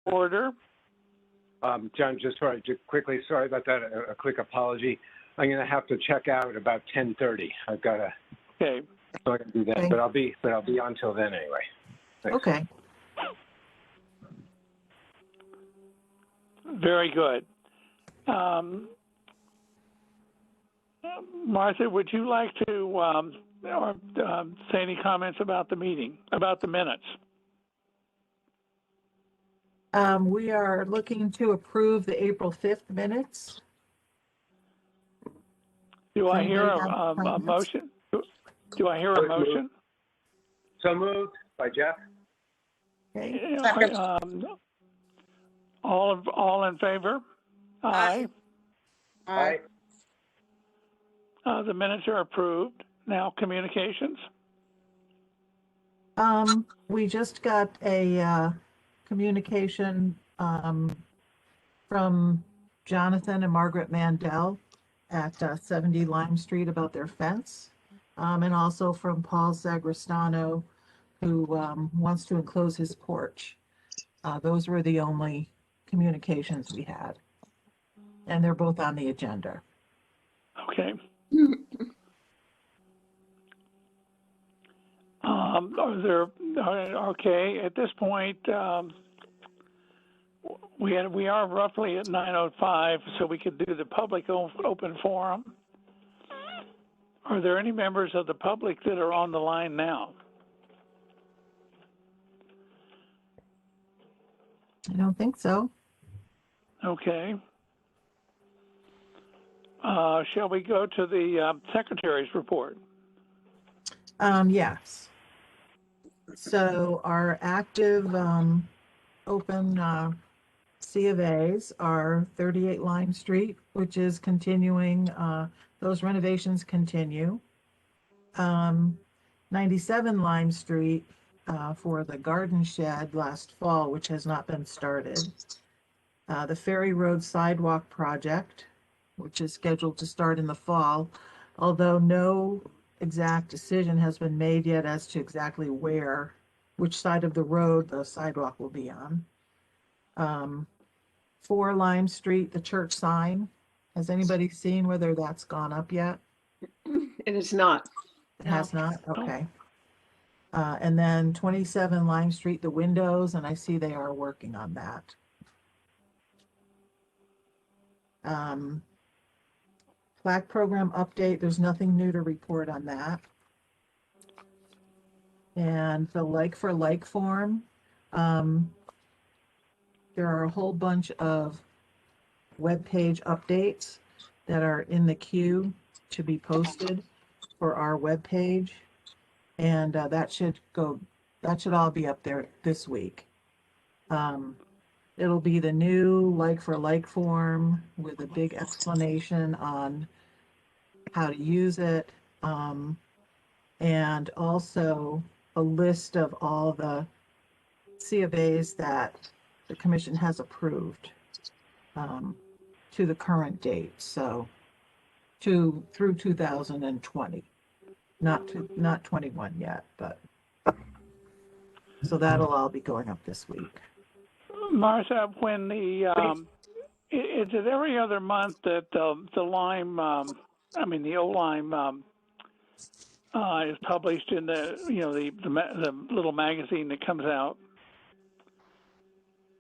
order. John, just quickly, sorry about that. A quick apology. I'm going to have to check out about 10:30. I've got to. Okay. So I can do that, Okay. but I'll be on till then anyway. Thanks. Okay. Very good. Martha, would you like to say any comments about the meeting, about the minutes? We are looking to approve the April 5th minutes. Do I hear Anybody have a comments? motion? Do I hear a motion? So moved by Jeff. Okay. All in favor? Aye. Aye. The minutes are approved. Now communications. We just got a communication from Jonathan and Margaret Mandel at 70 Lime Street about their fence, and also from Paul Sagristano, who wants to enclose his porch. Those were the only communications we had, and they're both on the agenda. Okay. Okay, at this point, we are roughly at 9:05, so we could do the public open forum. Are there any members of the public that are on the line now? I don't think so. Okay. Shall we go to the secretary's report? Yes. So our active open C of A's are 38 Lime Street, which is continuing. Those renovations continue. 97 Lime Street for the garden shed last fall, which has not been started. The Ferry Road Sidewalk project, which is scheduled to start in the fall, although no exact decision has been made yet as to exactly which side of the road the sidewalk will be on. 4 Lime Street, the church sign. Has anybody seen whether that's gone up yet? It is not. It has not? Okay. And then 27 Lime Street, the windows, and I see they are working on that. Plaque program update, there's nothing new to report on that. And the like for like form, there are a whole bunch of web page updates that are in the queue to be posted for our web page, and that should all be up there this week. It'll be the new like for like form with a big explanation on how to use it, and also a list of all the C of A's that the commission has approved to the current date, so through 2020, not 21 yet, but so that'll all be going up this week. Martha, when is it every other month that the Lime, the O-Lime is published in the little magazine that comes out?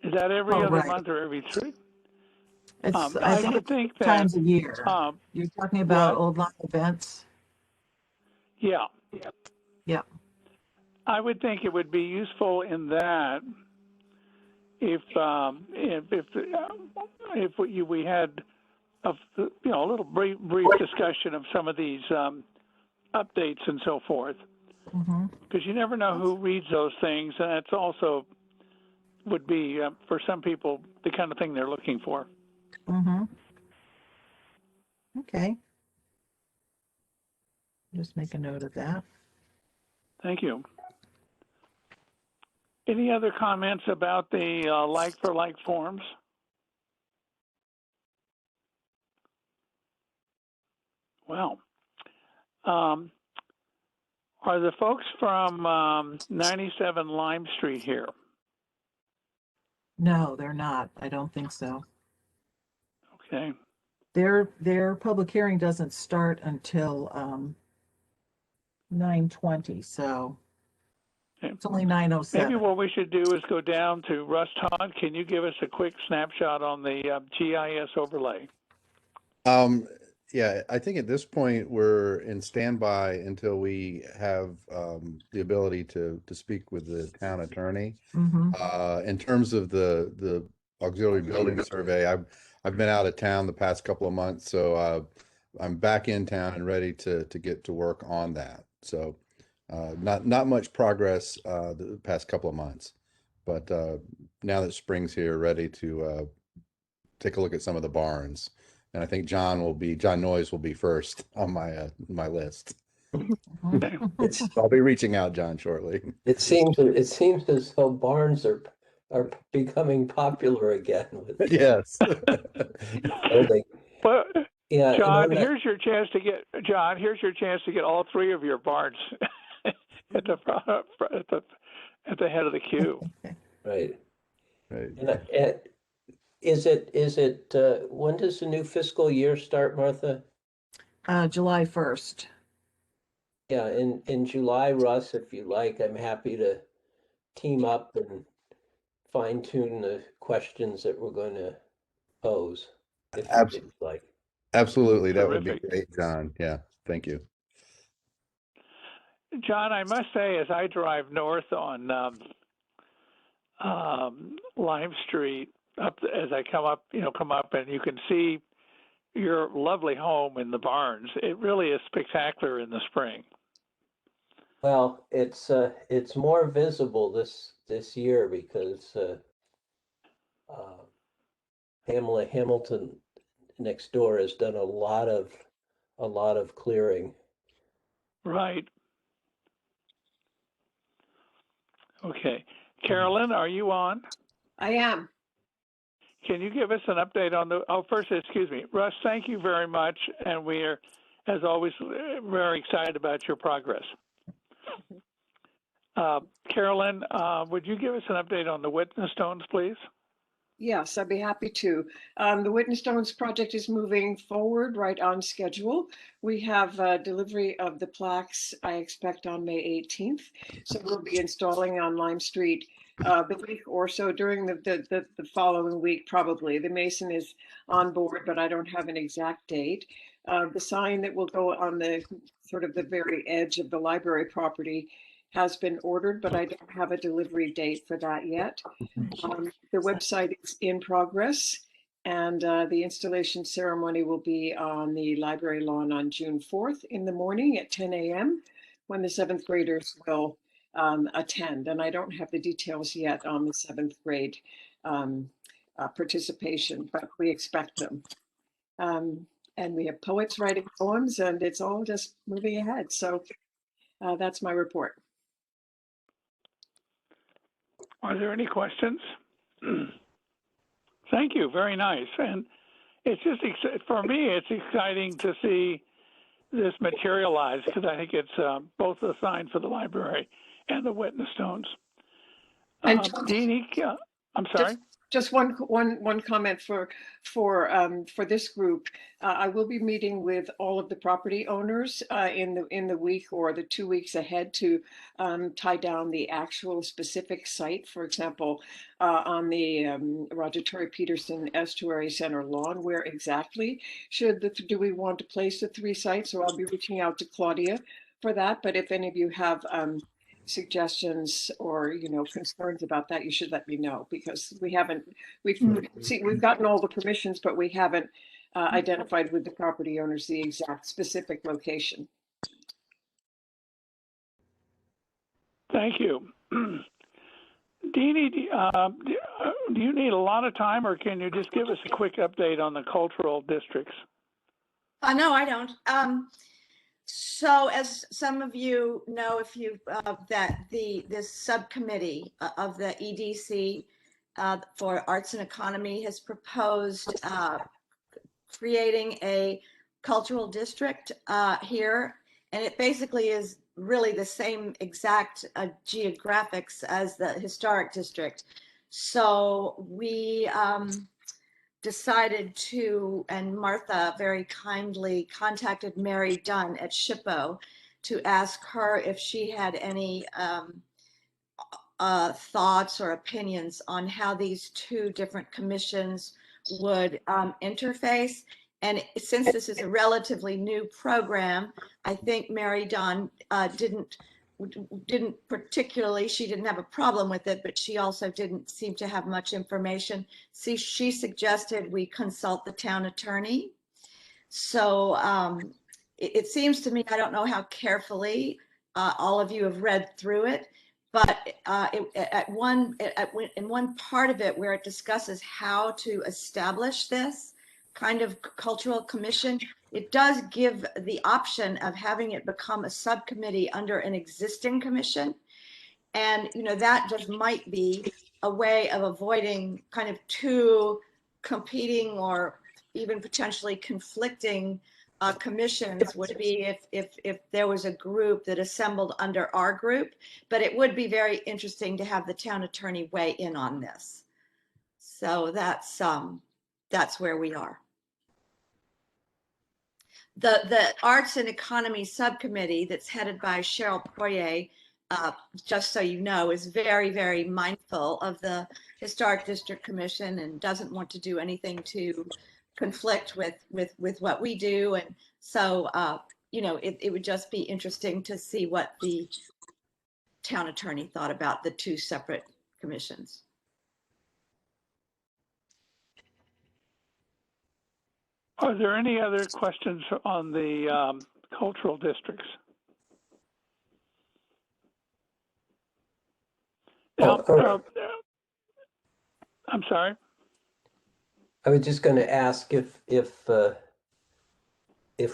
Is that every other month or every 3? I think it's think times a year. You're talking about Old Lime events? Yeah. Yeah. I would think it would be useful in that if we had a little brief discussion of some of these updates and so forth, because you never know who reads those things, and that's also would be for some people the kind of thing they're looking for. Okay. Just make a note of that. Thank you. Any other comments about the like for like forms? Well, are the folks from 97 Lime Street here? No, they're not. I don't think so. Okay. Their public hearing doesn't start until 9:20, so Okay. it's only Maybe 9:07. what we should do is go down to Russ Todd. Can you give us a quick snapshot on the GIS overlay? Um, yeah, I think at this point we're in standby until we have the ability to speak with the town attorney. Mm-hmm. In terms of the auxiliary building survey, I've been out of town the past couple of months, so I'm back in town and ready to get to work on that. So not much progress the past couple of months, but now that spring's here, ready to take a look at some of the barns. And I think John Noyes will be first on my list. Okay. I'll be reaching out, John, shortly. It seems as though barns are becoming popular again with Yes. building. Well, Yeah, and John, on that- here's your chance to get all three of your barns at the at the head of the queue. right. Right. And is it when does the new fiscal year start, Martha? July 1st. Yeah, in July, Russ, if you like, I'm happy to team up and fine tune the questions that we're going to pose. If you'd like. Absolutely. That would be Terrific. great, John. Yeah. Thank you. John, I must say, as I drive north on Lime Street, as I come up, and you can see your lovely home in the barns. It really is spectacular in the spring. Well, it's more visible this year because Pamela Hamilton next door has done a lot of clearing. Right. Okay. Carolyn, are you on? I am. Can you give us an update on first, excuse me. Russ, thank you very much. And we are, as always, very excited about your progress. Carolyn, would you give us an update on the witness stones, please? Yes, I'd be happy to. The Witness Stones project is moving forward right on schedule. We have delivery of the plaques, I expect, on May 18th. So we'll be installing on Lime Street the week or so during the following week, probably. The mason is on board, but I don't have an exact date. The sign that will go on the sort of the very edge of the library property has been ordered, but I don't have a delivery date for that yet. The website is in progress, and the installation ceremony will be on the library lawn on June 4th in the morning at 10 a.m. when the 7th graders will attend. And I don't have the details yet on the 7th grade participation, but we expect them. And we have poets writing poems, and it's all just moving ahead. So that's my report. Are there any questions? Thank you. Very nice. And it's just, for me, it's exciting to see this materialize because I think it's both a sign for the library and the witness stones. And Deanie, I'm sorry. Just one comment for this group. I will be meeting with all of the property owners in the week or the 2 weeks ahead to tie down the actual specific site. For example, on the Roger Tory Peterson Estuary Center lawn, where exactly do we want to place the 3 sites? So I'll be reaching out to Claudia for that. But if any of you have suggestions or concerns about that, you should let me know, because we've gotten all the permissions, but we haven't identified with the property owners the exact specific location. Thank you. Deanie, do you need a lot of time, or can you just give us a quick update on the cultural districts? No, I don't. So as some of you know, if you that this subcommittee of the EDC for Arts and Economy has proposed creating a cultural district here, and it basically is really the same exact geographics as the historic district. So we decided to, and Martha very kindly contacted Mary Dunn at SHPO to ask her if she had any thoughts or opinions on how these two different commissions would interface. And since this is a relatively new program, I think Mary Dawn didn't particularly, she didn't have a problem with it, but she also didn't seem to have much information. See, she suggested we consult the town attorney. So it seems to me, I don't know how carefully all of you have read through it, but in one part of it where it discusses how to establish this kind of cultural commission, it does give the option of having it become a subcommittee under an existing commission. And, you know, that just might be a way of avoiding kind of two competing or even potentially conflicting commissions would be if there was a group that assembled under our group, but it would be very interesting to have the town attorney weigh in on this. So that's where we are. The Arts and Economy Subcommittee that's headed by Cheryl Poirier, just so you know, is very, very mindful of the Historic District Commission and doesn't want to do anything to conflict with what we do. And so, you know, it would just be interesting to see what the town attorney thought about the two separate commissions. Are there any other questions on the cultural districts? Now, I'm sorry. I was just going to ask if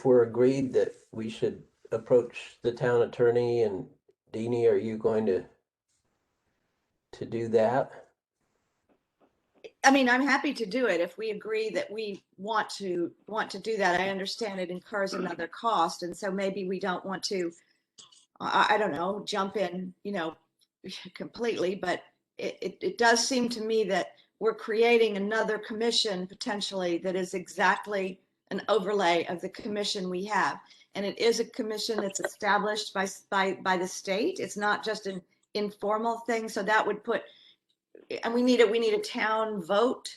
we're agreed that we should approach the town attorney, and Deanie, are you going to do that? I mean, I'm happy to do it if we agree that we want to do that. I understand it incurs another cost, and so maybe we don't want to, I don't know, jump in, you know, completely. But it does seem to me that we're creating another commission potentially that is exactly an overlay of the commission we have, and it is a commission that's established by the state. It's not just an informal thing. So that would put. And we need a town vote.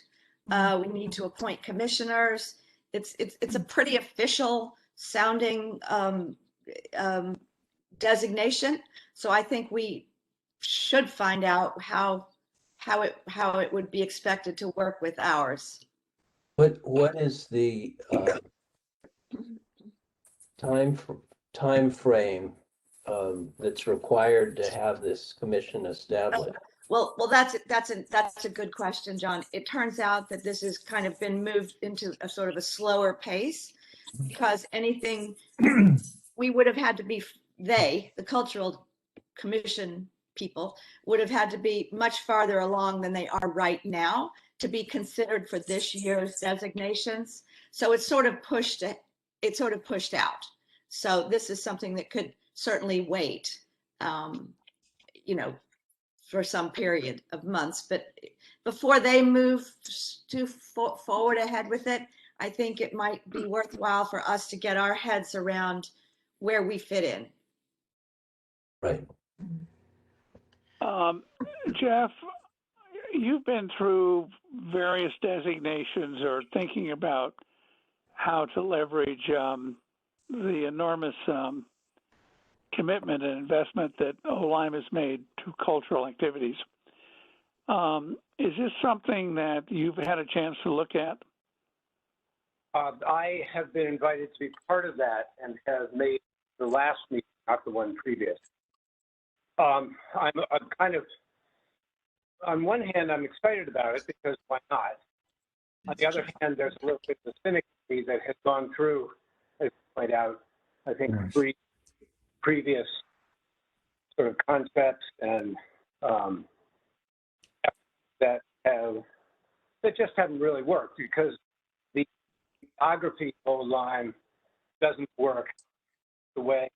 We need to appoint commissioners. It's a pretty official sounding designation. So I think we should find out how it would be expected to work with ours. What is the time frame that's required to have this commission established? Well, that's a good question, John. It turns out that this has kind of been moved into a sort of a slower pace because anything we would have had to be, the cultural commission people would have had to be much farther along than they are right now to be considered for this year's designations. So it's sort of pushed out. So this is something that could certainly wait, you know, for some period of months, but before they move forward ahead with it, I think it might be worthwhile for us to get our heads around where we fit in. Right. Jeff, you've been through various designations or thinking about how to leverage the enormous commitment and investment that OLIME has made to cultural activities. Is this something that you've had a chance to look at? I have been invited to be part of that and have made the last meeting, not the one previous. I'm kind of, on one hand, I'm excited about it because why not? On the other hand, there's a little bit of cynicism that has gone through, as you point out, I think, previous sort of concepts and that just haven't really worked because the geography of OLIME doesn't work the way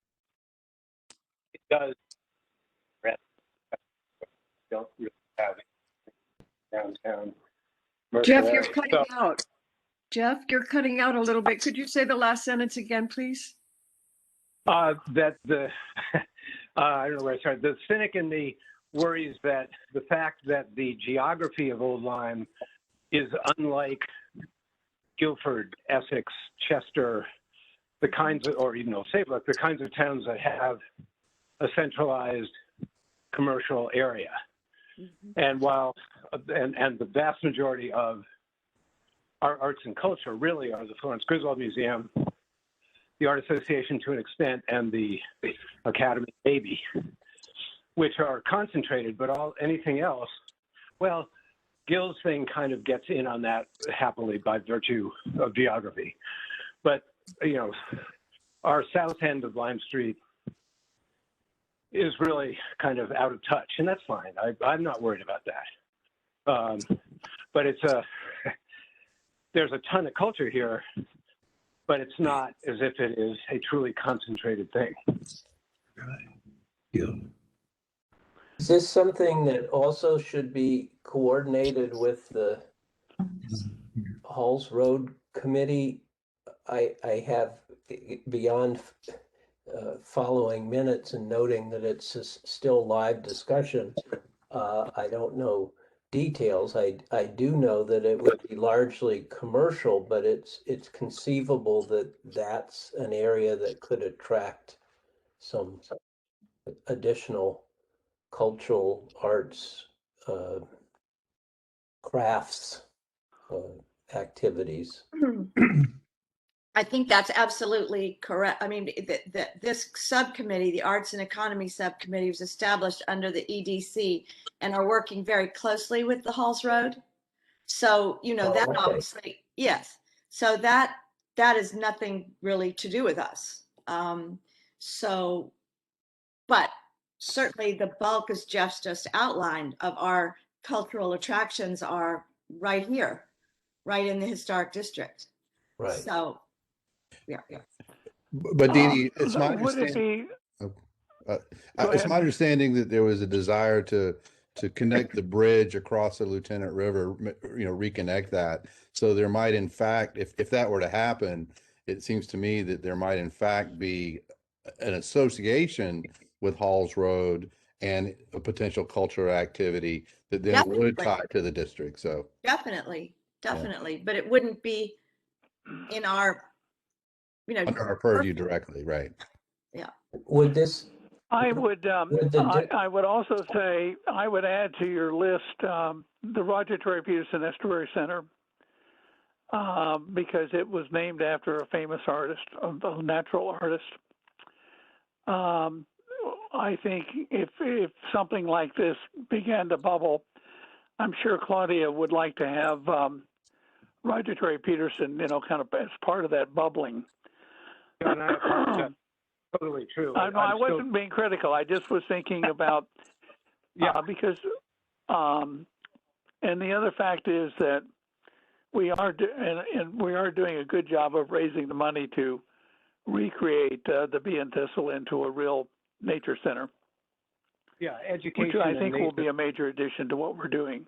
it does. Don't really have downtown. Jeff, Mercer you're area. cutting So, out. Jeff, you're cutting out a little bit. Could you say the last sentence again, please? that the, I don't know where I started. The cynic in me worries that the fact that the geography of Old Lyme is unlike Guilford, Essex, Chester, the kinds of, or even Saybrook, the kinds of towns that have a centralized commercial area. And while, and the vast majority of our arts and culture really are the Florence Griswold Museum, the Art Association to an extent, and the Academy Baby, which are concentrated, but anything else, well, Gil's thing kind of gets in on that happily by virtue of geography. But, our south end of Lime Street is really kind of out of touch, and that's fine. I'm not worried about that. But there's a ton of culture here, but it's not as if it is a truly concentrated thing. Is this something that also should be coordinated with the Halls Road Committee? I have, beyond following minutes and noting that it's still live discussion, I don't know details. I do know that it would be largely commercial, but it's conceivable that that's an area that could attract some additional cultural arts, crafts, activities. I think that's absolutely correct. I mean, this subcommittee, the Arts and Economy Subcommittee, was established under the EDC and are working very closely with the Halls Road. So, that okay. obviously, yes. So that is nothing really to do with us. But certainly the bulk, as Jeff's just outlined, of our cultural attractions are right here, right in the historic district. Right. So, yeah. But Dee Dee, it's my Would it understanding. be, It's ahead. my understanding that there was a desire to connect the bridge across the Lieutenant River, reconnect that. So there might, in fact, if that were to happen, it seems to me that there might, in fact, be an association with Halls Road and a potential cultural activity that then would Definitely. tie to the district. So Definitely. But it wouldn't be in our, under our purview directly, right? Would this, I would, Would the I would also say, I would add to your list, the Roger Tory Peterson Estuary Center, because it was named after a famous artist, a natural artist. I think if something like this began to bubble, I'm sure Claudia would like to have Roger Tory Peterson, kind of as part of that bubbling. And I apologize. Totally true. I wasn't being critical. I just was thinking about, because, and the other fact is that we are doing a good job of raising the money to recreate the Bee and Thistle into a real nature center. Yeah, education. Which I think and will be a major addition to what we're doing.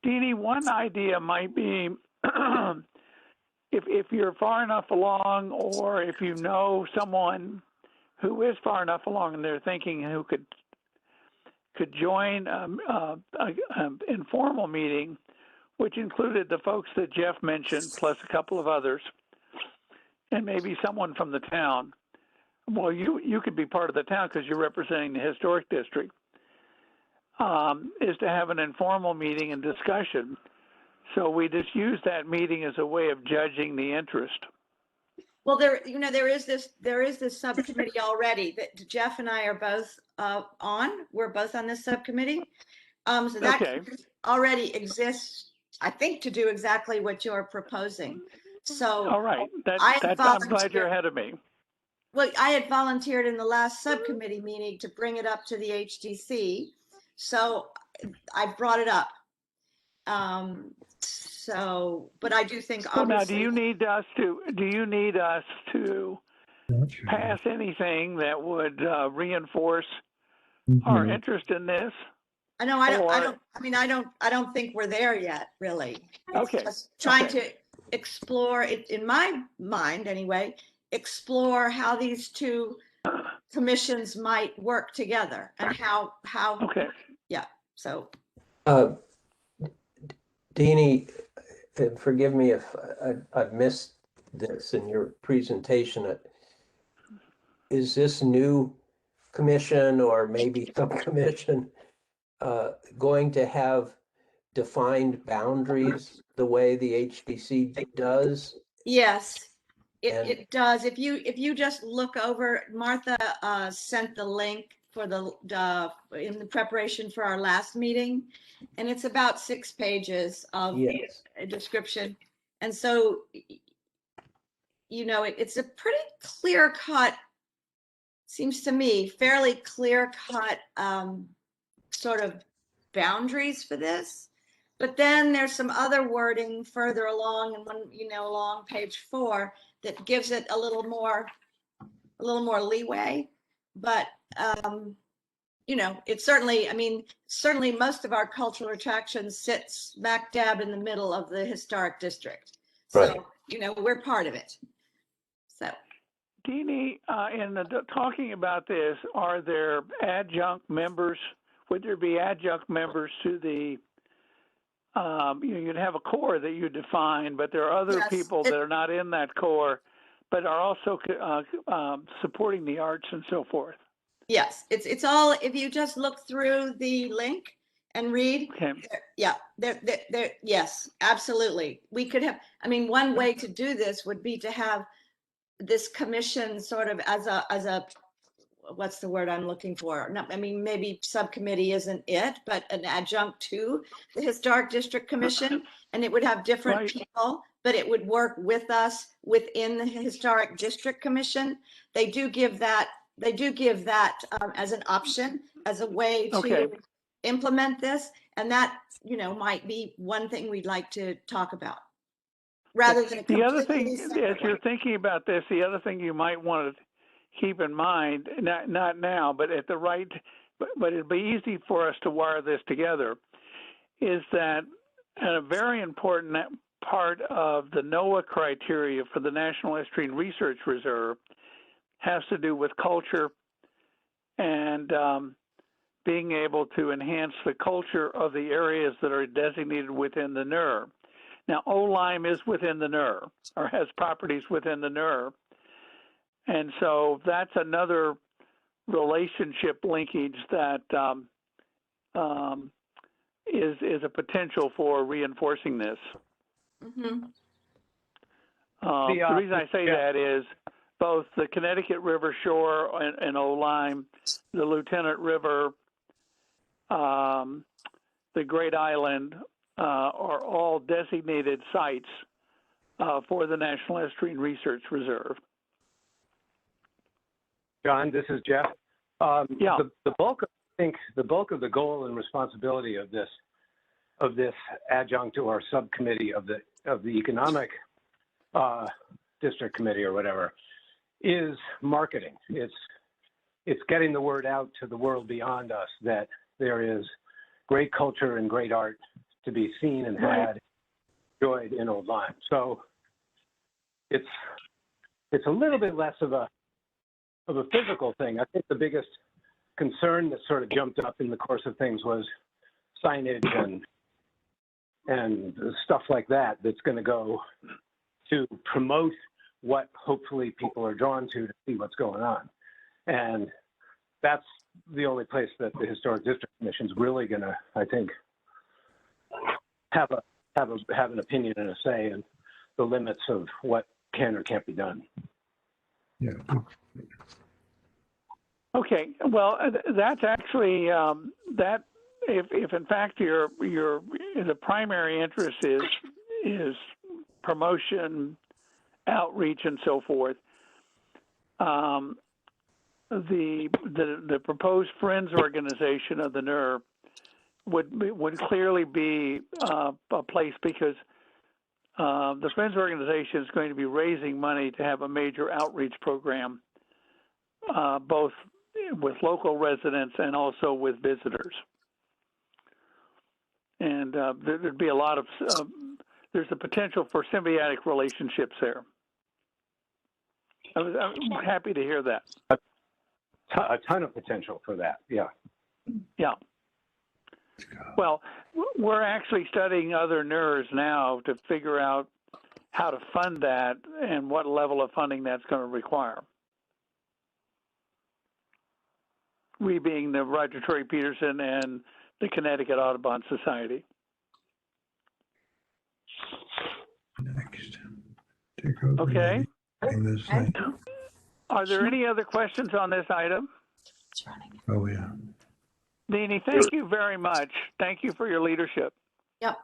Dee Dee, one idea might be if you're far enough along, or if you know someone who is far enough along and they're thinking who could join an informal meeting, which included the folks that Jeff mentioned, plus a couple of others, and maybe someone from the town. Well, you could be part of the town because you're representing the historic district, is to have an informal meeting and discussion. So we just use that meeting as a way of judging the interest. Well, there is this subcommittee already that Jeff and I are both on. We're both on this subcommittee. So that already exists, I think, to do exactly what you're proposing. So all right, I'm glad you're ahead of me. Well, I had volunteered in the last subcommittee meeting to bring it up to the HDC, so I brought it up. But I do think obviously. Well, now, do you need us to pass anything that would reinforce our interest in this? I know, I Or- don't, I mean, I don't think we're there yet, really. It's Okay, just trying okay. to explore it, in my mind anyway, explore how these two commissions might work together and how, Okay. yeah, so, Uh, Deanie, forgive me if I've missed this in your presentation. Is this new commission or maybe subcommission going to have defined boundaries the way the HDC does? yes, And- it does. If you just look over, Martha sent the link for the in the preparation for our last meeting, and it's about 6 pages of Yes. a description. And so, you know, it's a pretty clear cut, seems to me, fairly clear cut sort of boundaries for this. But then there's some other wording further along, and when, you know, along page 4 that gives it a little more leeway. But you know, it's certainly, I mean, certainly most of our cultural attractions sit smack dab in the middle of the historic district. So, Right. you know, we're part of it. So, Deanie, in talking about this, are there adjunct members? Would there be adjunct members to the, you know, you'd have a core that you define, but there are other Yes, people that are not in that core, but are also supporting the arts and so forth. yes, it's all, if you just look through the link and read, Okay. yeah, there, yes, absolutely. We could have, I mean, one way to do this would be to have this commission sort of as a, what's the word I'm looking for? No, I mean, maybe subcommittee isn't it, but an adjunct to the Historic District Commission, and it would have different Right. people, but it would work with us within the Historic District Commission. They do give that as an option, as a way Okay. to implement this, and that, you know, might be one thing we'd like to talk about, rather than a The other completely thing, as separate you're one. thinking about this, the other thing you might want to keep in mind, not now, but at the right, but it'd be easy for us to wire this together, is that a very important part of the NOAA criteria for the National History and Research Reserve has to do with culture and being able to enhance the culture of the areas that are designated within the NER. Now, Oldlyme is within the NER, or has properties within the NER. And so that's another relationship linkage that is a potential for reinforcing this. Mhm. The reason I say that is both the Connecticut River shore and Oldlyme, the Lieutenant River, the Great Island are all designated sites for the National History and Research Reserve. John, this is Jeff. Yeah. The bulk of, I think the bulk of the goal and responsibility of this adjunct to our subcommittee of the economic district committee or whatever is marketing. It's getting the word out to the world beyond us that there is great culture and great art to be seen and had, enjoyed in Oldlyme. So it's a little bit less of a physical thing. I think the biggest concern that sort of jumped up in the course of things was signage and stuff like that that's going to go to promote what hopefully people are drawn to see what's going on. And that's the only place that the Historic District Commission is really going to, I think, have an opinion and a say in the limits of what can or can't be done. Yeah. Okay, well, that's actually that. If in fact your the primary interest is promotion, outreach, and so forth, the proposed Friends organization of the NER would clearly be a place, because the Friends organization is going to be raising money to have a major outreach program, both with local residents and also with visitors. And there'd be a lot of, there's a potential for symbiotic relationships there. I'm happy to hear that. A ton of potential for that. Yeah. Yeah. Well, we're actually studying other NERs now to figure out how to fund that and what level of funding that's going to require. We being the Roger Tory Peterson and the Connecticut Audubon Society. Next. Take over. Okay. On this thing. Are there any other questions on this item? Oh, yeah. Deanie, thank you very much. Thank you for your leadership. Yep.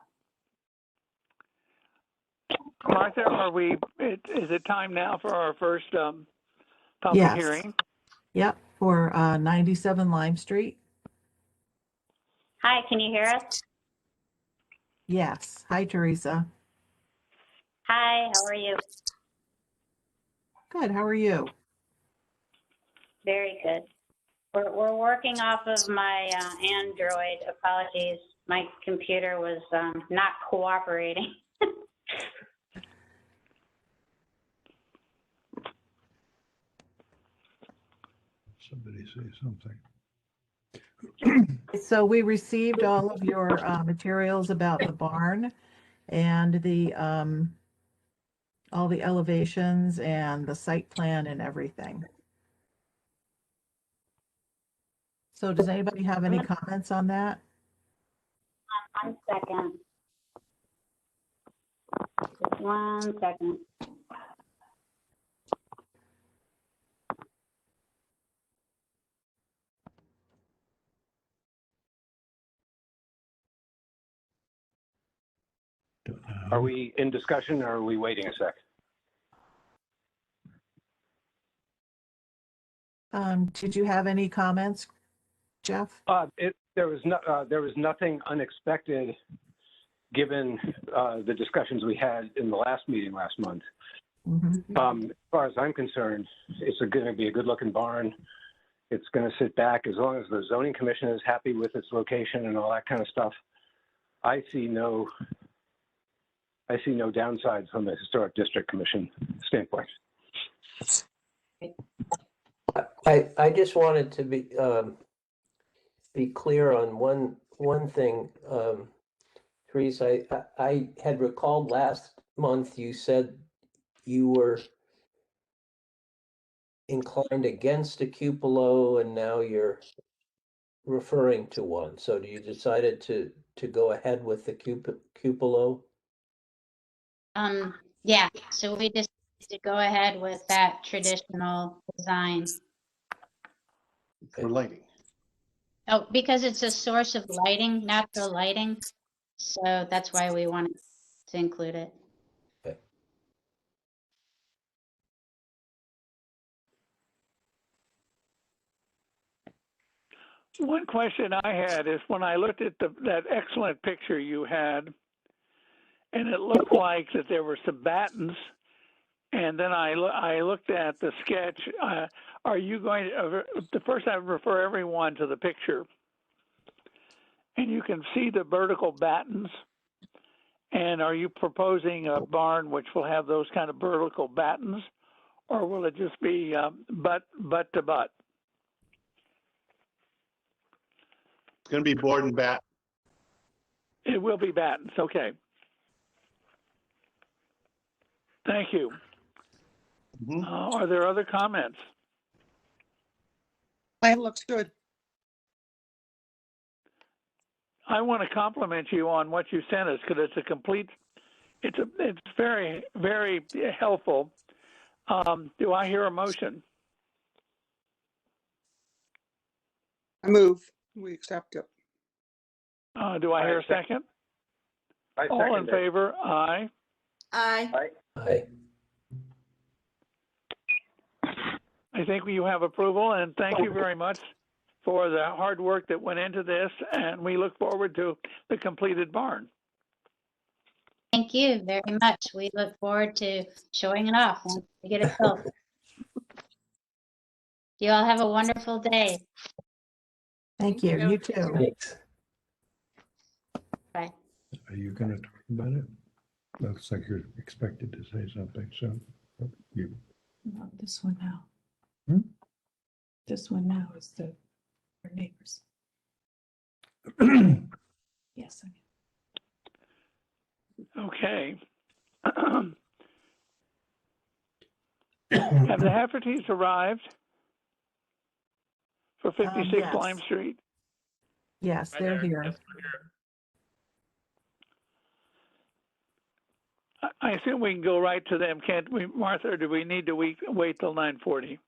Martha, is it time now for our first public Yes. hearing? Yep, for 97 Lime Street. Hi, can you hear us? Yes. Hi, Teresa. Hi, how are you? Good. How are you? Very good. We're working off of my Android. Apologies, my computer was not cooperating. Somebody say something. So we received all of your materials about the barn and the all the elevations and the site plan and everything. So does anybody have any comments on that? 1 second. Just 1 second. Don't know. Are we in discussion or are we waiting a sec? Did you have any comments, Jeff? There was nothing unexpected given the discussions we had in the last meeting last month. Mhm. As far as I'm concerned, it's going to be a good-looking barn. It's going to sit back as long as the zoning commission is happy with its location and all that kind of stuff. I see no downside from the historic district commission standpoint. I just wanted to be clear on one thing. Teresa, I had recalled last month you said you were inclined against a cupola and now you're referring to one. So you decided to go ahead with the cupola? Yeah, so we just to go ahead with that traditional design. For lighting. Oh, because it's a source of lighting, natural lighting. So that's why we wanted to include it. Okay. One question I had is when I looked at that excellent picture you had, and it looked like that there were some battens, and then I looked at the sketch. Are you going to, first I would refer everyone to the picture, and you can see the vertical battens. And are you proposing a barn which will have those kind of vertical battens, or will it just be butt to butt? It's going to be board and bat. It will be battens. Okay. Thank you. Mhm. Are there other comments? Plan looks good. I want to compliment you on what you sent us because it's a complete. It's very, very helpful. Do I hear a motion? I move. We accept it. Do I hear a second? I All in second it. favor? Aye. Aye. Aye. I think you have approval, and thank you very much for the hard work that went into this, and we look forward to the completed barn. Thank you very much. We look forward to showing it off once we get it built. You all have a wonderful day. Thank you. You too. Thanks. Bye. Are you gonna talk about it? Looks like you're expected to say something, so you. No, this one now. Hmm? This one now is the our neighbors. Yes. Okay. Have the Haffertys arrived for 56 yes. Lime Street? Yes, they're here. I assume we can go right to them, can't we, Martha, or do we need to wait till 9:40?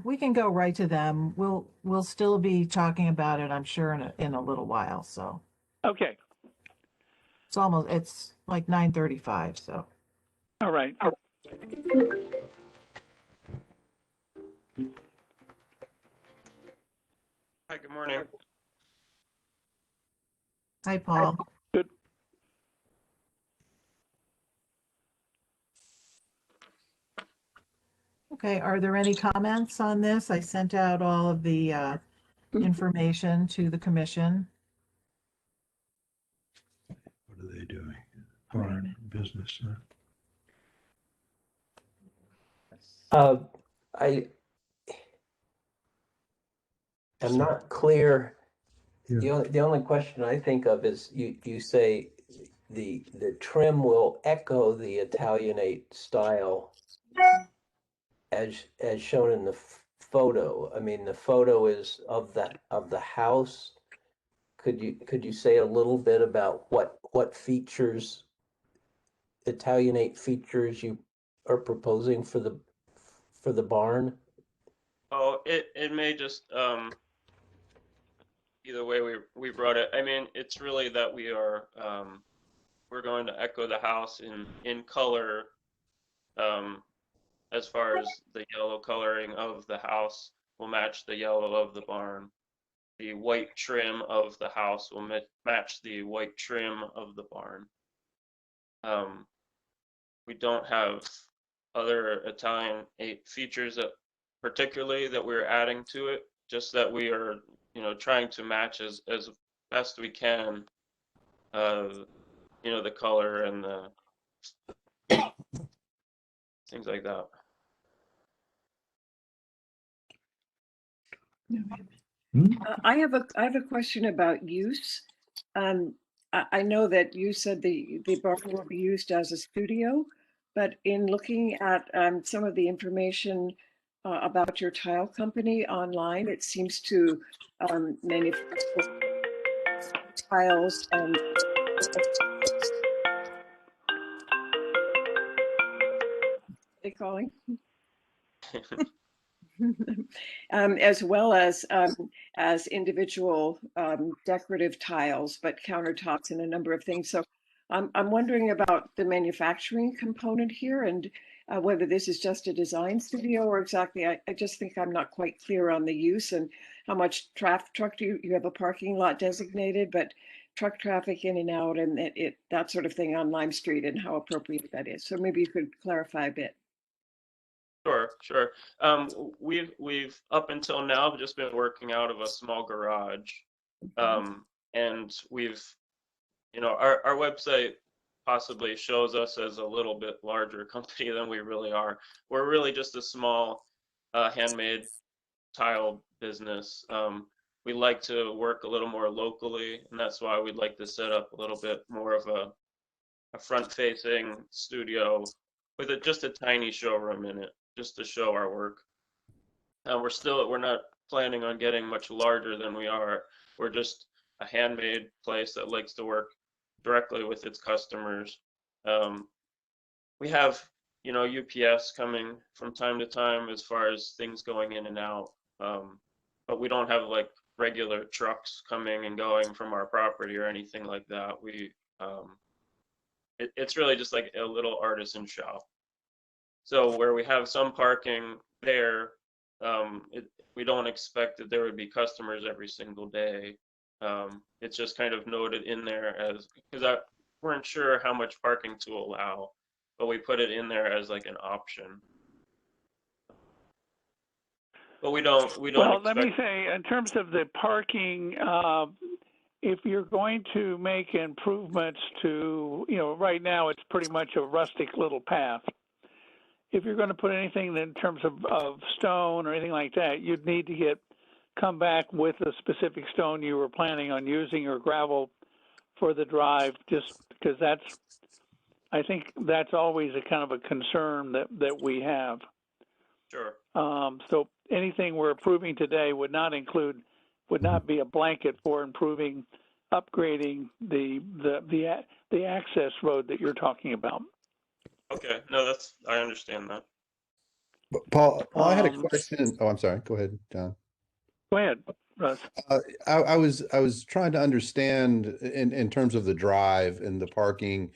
We can go right to them. We'll still be talking about it, I'm sure, in a little while. So Okay, it's like 9:35. So all right. Hi, good morning. hi, Paul. Good. Okay, are there any comments on this? I sent out all of the information to the commission. What are they doing? Foreign business, huh? I am not clear. Yeah. The only question I think of is you say the trim will echo the Italianate style as shown in the photo. I mean, the photo is of the house. Could you say a little bit about what features, Italianate features, you are proposing for the barn? Oh, it may just either way we brought it. I mean, it's really that we're going to echo the house in color, as far as the yellow coloring of the house will match the yellow of the barn. The white trim of the house will match the white trim of the barn. We don't have other Italianate features that particularly that we're adding to it, just that we are, trying to match as best we can, the color and the things like that. I have a question about use. I know that you said the barn will be used as a studio, but in looking at some of the information about your tile company online, it seems to manufacture tiles and they calling. As well as individual decorative tiles, but countertops and a number of things. So I'm wondering about the manufacturing component here and whether this is just a design studio or exactly. I just think I'm not quite clear on the use and how much truck do you have a parking lot designated, but truck traffic in and out and that sort of thing on Lime Street and how appropriate that is. So maybe you could clarify a bit. Sure. We've up until now just been working out of a small garage, and we've, our website possibly shows us as a little bit larger company than we really are. We're really just a small handmade tile business. We like to work a little more locally, and that's why we'd like to set up a little bit more of a front-facing studio with just a tiny showroom in it, just to show our work. We're not planning on getting much larger than we are. We're just a handmade place that likes to work directly with its customers. We have, UPS coming from time to time as far as things going in and out. But we don't have like regular trucks coming and going from our property or anything like that. It's really just like a little artisan shop. So where we have some parking there, we don't expect that there would be customers every single day. It's just kind of noted in there because we weren't sure how much parking to allow, but we put it in there as like an option. But we don't. Well, let me say, in terms of the parking, if you're going to make improvements to, right now it's pretty much a rustic little path. If you're going to put anything in terms of stone or anything like that, you'd need to come back with a specific stone you were planning on using or gravel for the drive, just because I think that's always a kind of a concern that we have. Sure. So anything we're approving today would not be a blanket for upgrading the access road that you're talking about. Okay. No, I understand that. Paul, I had a question. Oh, I'm sorry. Go ahead, John. Go ahead, Russ. I was trying to understand in terms of the drive and the parking,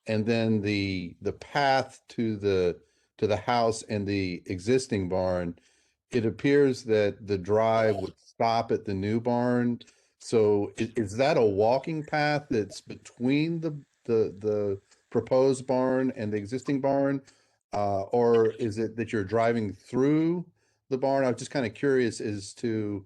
and then the path to the house and the existing barn. It appears that the drive would stop at the new barn. So is that a walking path that's between the proposed barn and the existing barn? Or is it that you're driving through the barn? I'm just kind of curious as to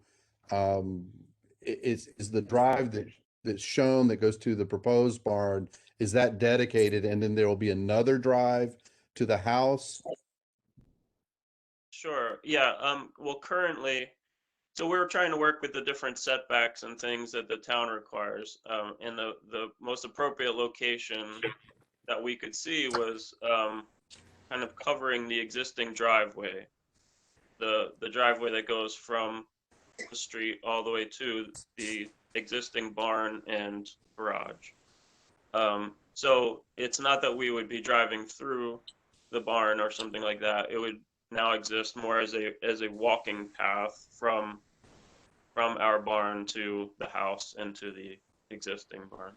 is the drive that's shown that goes to the proposed barn, is that dedicated, and then there will be another drive to the house? Sure. Yeah. Well, currently, so we're trying to work with the different setbacks and things that the town requires. And the most appropriate location that we could see was kind of covering the existing driveway, the driveway that goes from the street all the way to the existing barn and garage. So it's not that we would be driving through the barn or something like that. It would now exist more as a walking path from our barn to the house and to the existing barn.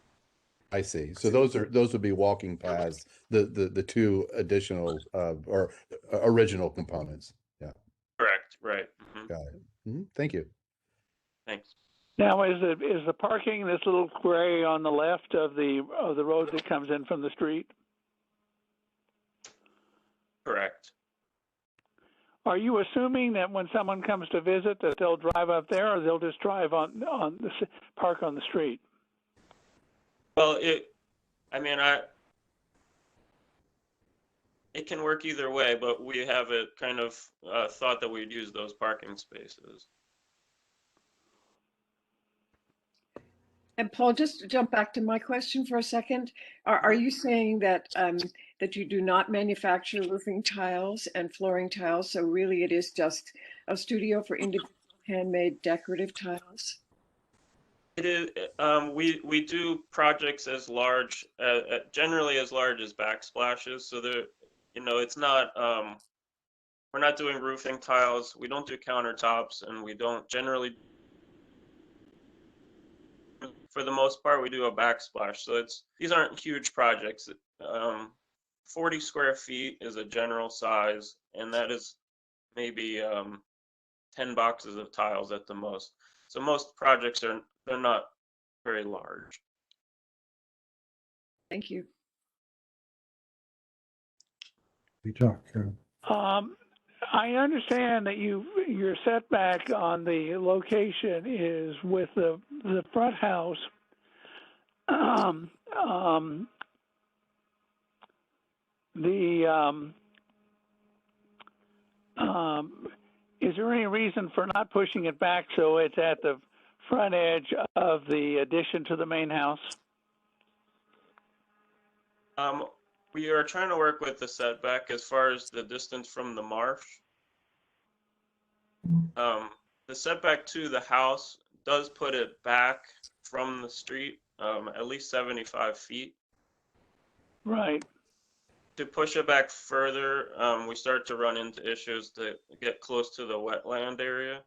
I see. So those would be walking paths, the two additional or original components. Yeah. Correct. Right. Got it. Thank you. Thanks. Now, is the parking this little gray on the left of the road that comes in from the street? Correct. Are you assuming that when someone comes to visit that they'll drive up there, or they'll just drive park on the street? Well, it can work either way, but we have it kind of thought that we'd use those parking spaces. And Paul, just to jump back to my question for a second, are you saying that that you do not manufacture roofing tiles and flooring tiles? So really, it is just a studio for individual handmade decorative tiles? It is. We do projects as large, generally as large as backsplashes. So it's not. We're not doing roofing tiles. We don't do countertops, and we don't generally. For the most part, we do a backsplash. So these aren't huge projects. 40 square feet is a general size, and that is maybe 10 boxes of tiles at the most. So most projects they're not very large. Thank you. We talk. I understand that your setback on the location is with the front house. Is there any reason for not pushing it back so it's at the front edge of the addition to the main house? We are trying to work with the setback as far as the distance from the marsh. The setback to the house does put it back from the street at least 75 feet. Right. To push it back further, we start to run into issues to get close to the wetland area.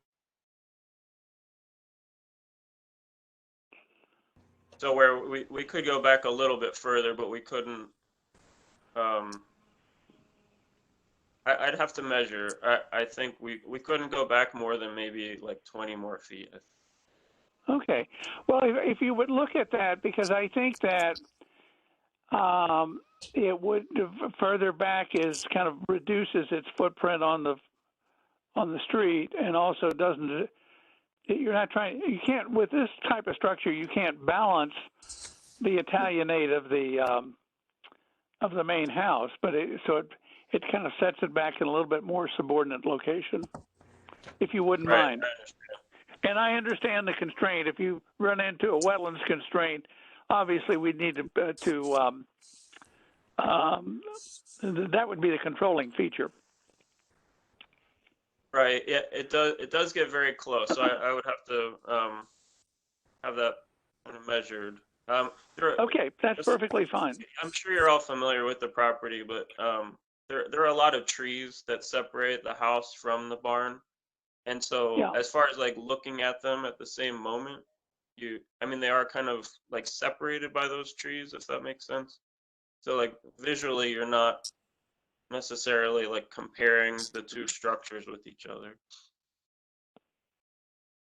So where we could go back a little bit further, but we couldn't. I'd have to measure. I think we couldn't go back more than maybe like 20 more feet. Okay. Well, if you would look at that, because I think that it would further back is kind of reduces its footprint on the street, and also doesn't You're not trying. You can't with this type of structure. You can't balance the Italianate of the main house, but it kind of sets it back in a little bit more subordinate location, if you wouldn't mind. And I understand the constraint. If you run into a wetlands constraint, obviously we need to that would be the controlling feature. Right. Yeah, it does get very close. So I would have to have that kind of measured. Okay, that's perfectly fine. I'm sure you're all familiar with the property, but there are a lot of trees that separate the house from the barn. And so Yeah. as far as like looking at them at the same moment, I mean, they are kind of like separated by those trees, if that makes sense. So like visually, you're not necessarily like comparing the two structures with each other.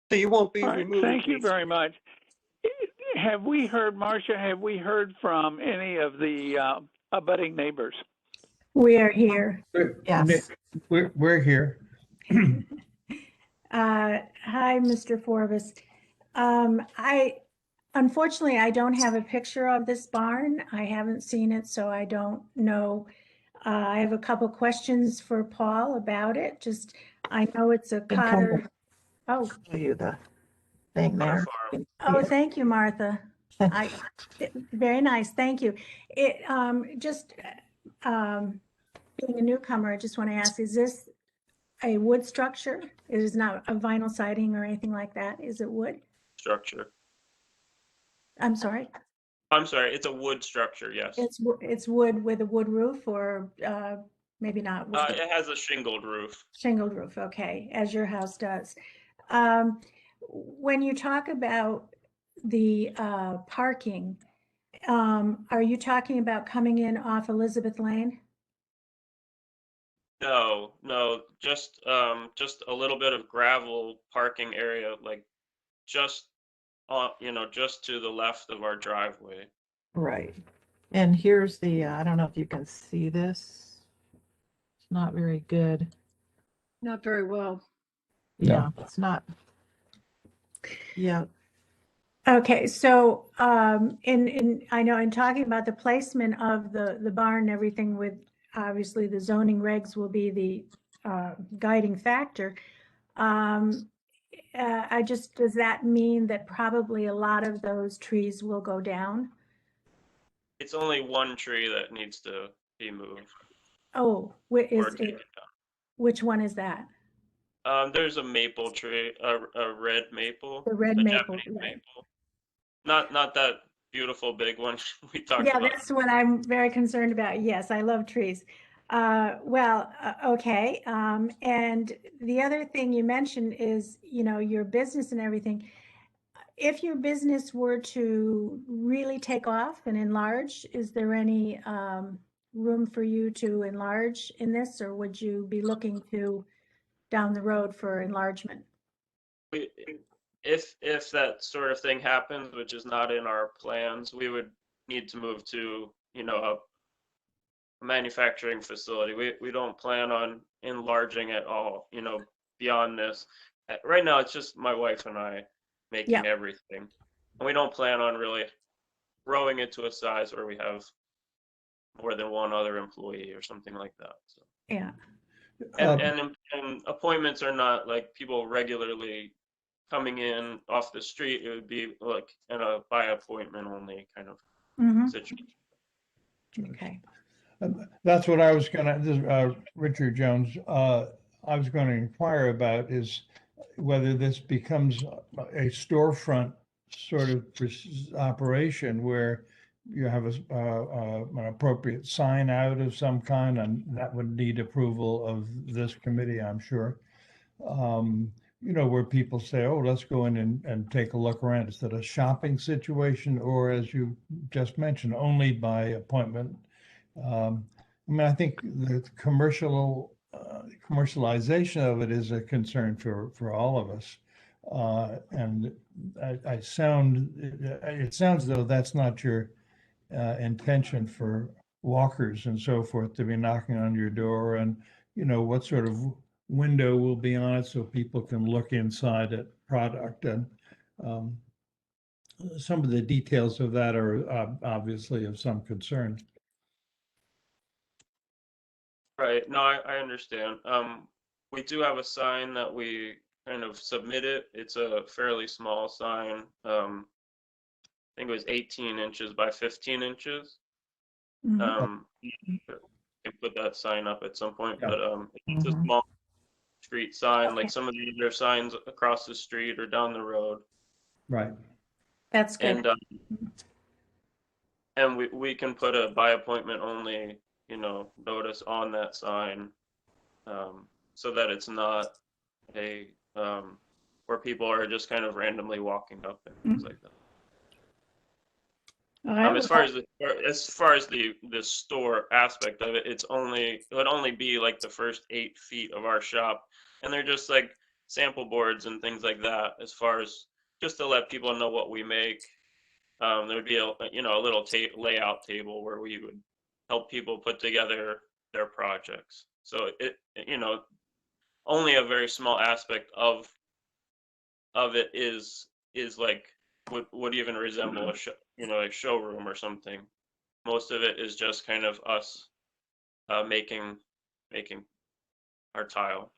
So you won't be All right, removing. thank you these. very much. Have we heard, Marcia, have we heard from any of the abutting neighbors? We are here. Yes. We're here. Hi, Mr. Forbes. Unfortunately, I don't have a picture of this barn. I haven't seen it, so I don't know. I have a couple questions for Paul about it. I know it's a Cotter. Oh, Show you the thing there. oh, thank you, Martha. Very nice, thank you. Being a newcomer, I just want to ask, is this a wood structure? It is not a vinyl siding or anything like that? Is it wood? Structure. I'm sorry? I'm sorry, it's a wood structure, yes. It's wood with a wood roof, or maybe not? It has a shingled roof. Shingled roof, okay, as your house does. When you talk about the parking, are you talking about coming in off Elizabeth Lane? No, just a little bit of gravel parking area, like just just to the left of our driveway. Right. And here's the, I don't know if you can see this. It's not very good. Not very well. Yeah, it's not. Yeah. Okay, so I know in talking about the placement of the barn and everything, with obviously the zoning regs will be the guiding factor. Does that mean that probably a lot of those trees will go down? It's only one tree that needs to be moved. Oh, which one is that? There's a maple tree, a red maple. The red a maple, Japanese right. maple. Not that beautiful big one we talked Yeah, about. that's what I'm very concerned about. Yes, I love trees. Okay. And the other thing you mentioned is, your business and everything. If your business were to really take off and enlarge, is there any room for you to enlarge in this, or would you be looking to down the road for enlargement? If that sort of thing happens, which is not in our plans, we would need to move to, a manufacturing facility. We don't plan on enlarging at all, beyond this. Right now, it's just my wife and I making everything. And we don't plan on really growing it to a size where we have more than one other employee or something like that. So. Yeah. And appointments are not like people regularly coming in off the street. It would be like in a by appointment only kind of situation. Okay. That's what I was gonna, Richard Jones, I was gonna inquire about is whether this becomes a storefront sort of operation where you have an appropriate sign out of some kind, and that would need approval of this committee, I'm sure. Where people say, oh, let's go in and take a look around. Is that a shopping situation, or as you just mentioned, only by appointment? I think the commercialization of it is a concern for all of us. And it sounds though that's not your intention for walkers and so forth to be knocking on your door, and what sort of window will be on it so people can look inside it product. And some of the details of that are obviously of some concern. Right. No, I understand. We do have a sign that we kind of submitted. It's a fairly small sign. I think it was 18 inches by 15 inches. You can put that sign up at some point, Yeah. but it's a small street sign, Okay. like some of the other signs across the street or down the road. Right. That's good. And we can put a by appointment only, notice on that sign, so that it's not a where people are just kind of randomly walking up and things like that. All right. As far as the store aspect of it, it would only be like the first 8 feet of our shop, and they're just like sample boards and things like that. As far as just to let people know what we make, there would be a little layout table where we would help people put together their projects. So it only a very small aspect of it is like would even resemble a showroom or something. Most of it is just kind of us making our tile.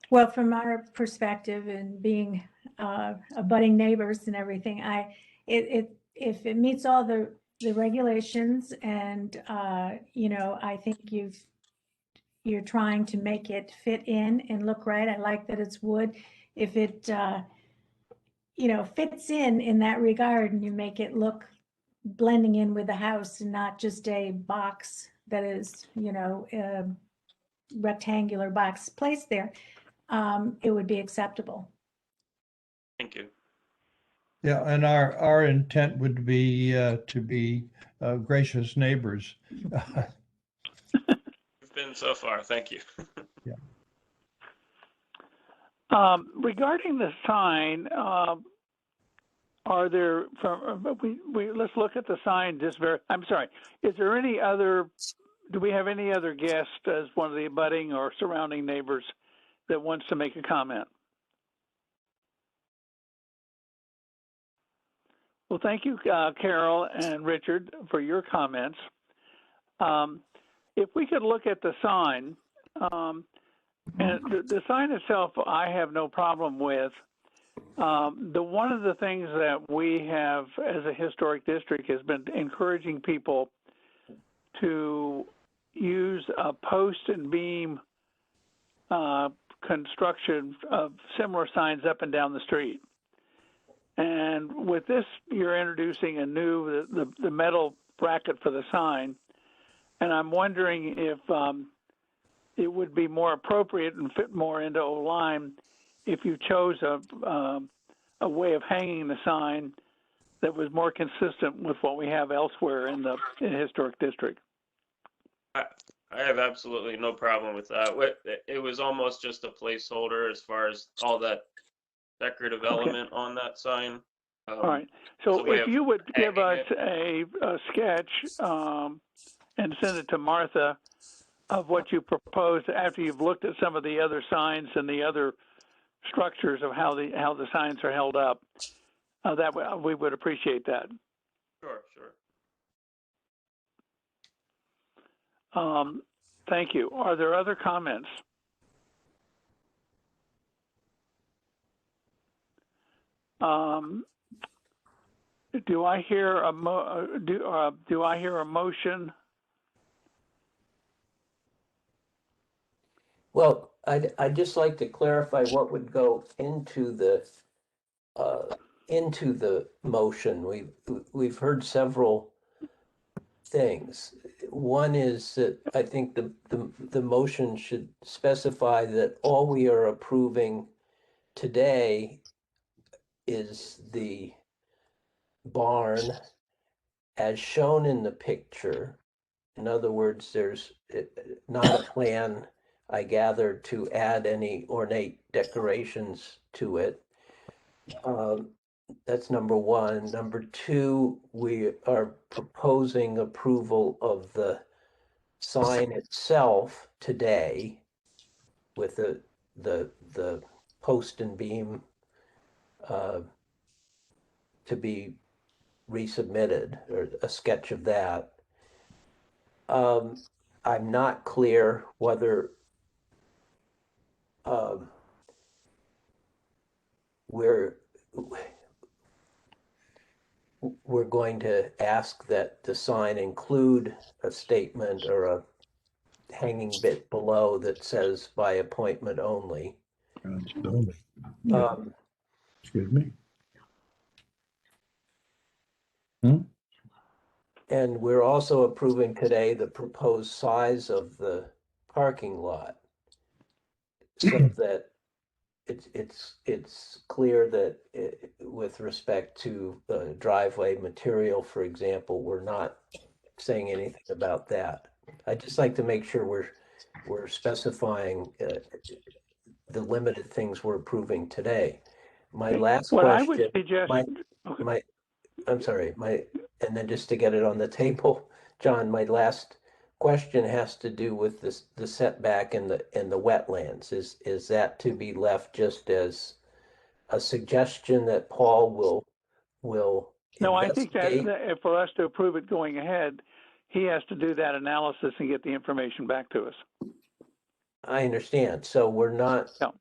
Well, from our perspective and being abutting neighbors and everything, if it meets all the regulations and I think you're trying to make it fit in and look right. I like that it's wood. If it fits in that regard, and you make it look blending in with the house and not just a box that is a rectangular box placed there, it would be acceptable. Thank you. Yeah, and our intent would be to be gracious neighbors. You've been so far. Thank you. Yeah. Regarding the sign, are there let's look at the sign I'm sorry. Is there any other? Do we have any other guest as one of the abutting or surrounding neighbors that wants to make a comment? Well, thank you, Carol and Richard, for your comments. If we could look at the sign, and the sign itself, I have no problem with. One of the things that we have as a historic district has been encouraging people to use a post and beam construction of similar signs up and down the street. And with this, you're introducing a new, the metal bracket for the sign. And I'm wondering if it would be more appropriate and fit more into O-Line if you chose a way of hanging the sign that was more consistent with what we have elsewhere in the historic district. I have absolutely no problem with that. It was almost just a placeholder as far as all that decorative element on that sign. All right. So if you would give us a sketch and send it to Martha of what you propose after you've looked at some of the other signs and the other structures of how the signs are held up, that we would appreciate that. Sure. Thank you. Are there other comments? Do I hear a motion? Well, I'd just like to clarify what would go into the motion. We've heard several things. One is that I think the motion should specify that all we are approving today is the barn as shown in the picture. In other words, there's not a plan, I gather, to add any ornate decorations to it. That's number one. Number two, we are proposing approval of the sign itself today with the post and beam to be resubmitted, or a sketch of that. I'm not clear whether we're going to ask that the sign include a statement or a hanging bit below that says by appointment only. Excuse me. And we're also approving today the proposed size of the parking lot, so that it's clear that with respect to the driveway material, for example, we're not saying anything about that. I'd just like to make sure we're specifying the limited things we're approving today. My last What I question. would suggest, I'm sorry, and then just to get it on the table, John, my last question has to do with the setback and the wetlands. Is that to be left just as a suggestion that Paul will no, I think that investigate? for us to approve it going ahead, he has to do that analysis and get the information back to us. I understand. So we're not, No.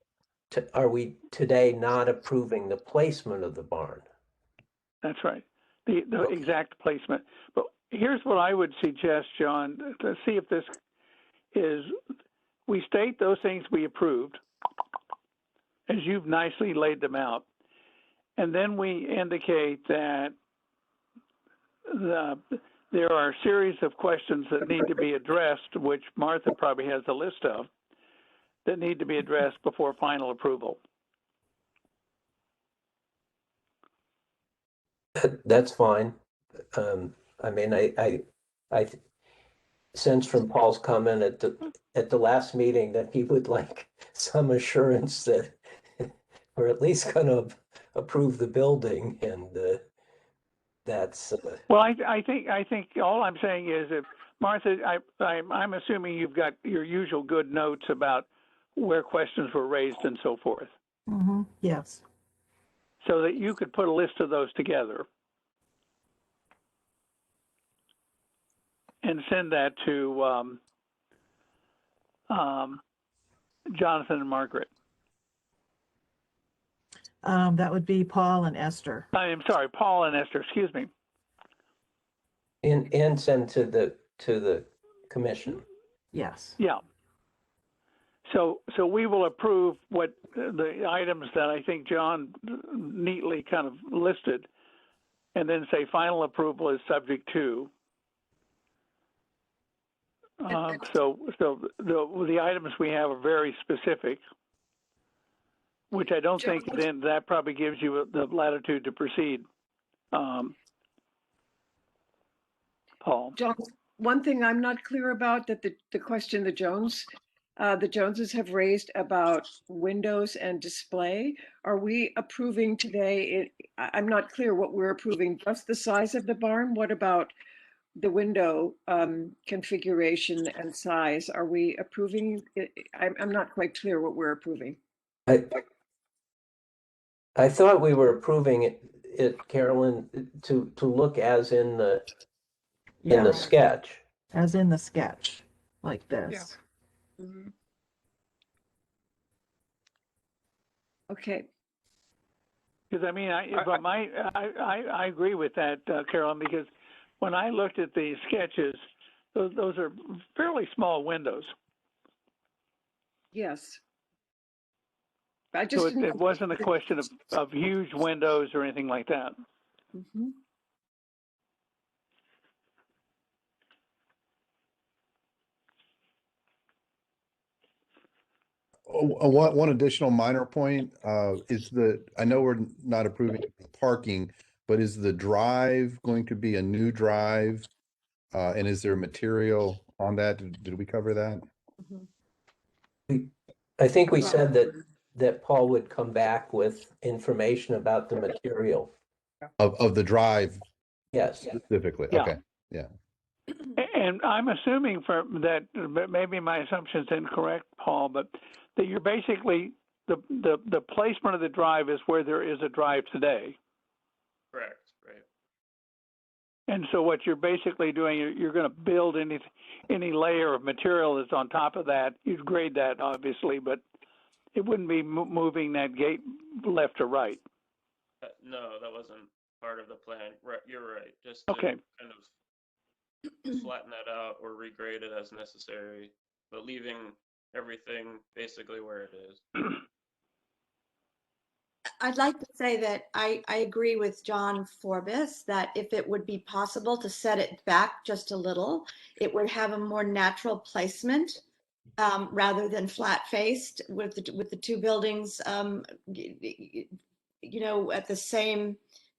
Are we today not approving the placement of the barn? That's right. The Okay. exact placement. But here's what I would suggest, John, to see if this is, we state those things we approved, as you've nicely laid them out. And then we indicate that there are a series of questions that need to be addressed, which Martha probably has a list of, that need to be addressed before final approval. That's fine. I mean, I sense from Paul's comment at the last meeting that he would like some assurance that we're at least going to approve the building, and that's. Well, I think all I'm saying is, if Martha, I'm assuming you've got your usual good notes about where questions were raised and so forth. Mm-hmm. Yes. So that you could put a list of those together and send that to Jonathan and Margaret. That would be Paul and Esther. I am sorry, Paul and Esther, excuse me. And send to the commission. Yes. Yeah. So we will approve what the items that I think John neatly kind of listed, and then say final approval is subject to. So the items we have are very specific, which I don't think then that probably gives you the latitude to proceed. Paul. John, one thing I'm not clear about, that the question the Joneses have raised about windows and display, are we approving today? I'm not clear what we're approving, just the size of the barn? What about the window configuration and size? Are we approving it? I'm not quite clear what we're approving. I thought we were approving it, Carolyn, to look as in the sketch. As in the sketch, like this. Yeah. Mm-hmm. Okay. Because I mean, I agree with that, Carolyn, because when I looked at the sketches, those are fairly small windows. Yes. So it wasn't a question of huge windows or anything like that. Mm-hmm. One additional minor point is I know we're not approving parking, but is the drive going to be a new drive? And is there material on that? Did we cover that? I think we said that Paul would come back with information about the material. Of the drive? Yes. Specifically, Yeah. Okay, yeah. And I'm assuming maybe my assumption is incorrect, Paul, but that you're basically the placement of the drive is where there is a drive today. Correct, right. And so what you're basically doing, you're going to build any layer of material that's on top of that. You'd grade that, obviously, but it wouldn't be moving that gate left or right. No, that wasn't part of the plan. Right, you're right. Just to Okay. kind of flatten that out or regrade it as necessary, but leaving everything basically where it is. I'd like to say that I agree with John Forbes that if it would be possible to set it back just a little, it would have a more natural placement rather than flat faced with the two buildings, you know, at the same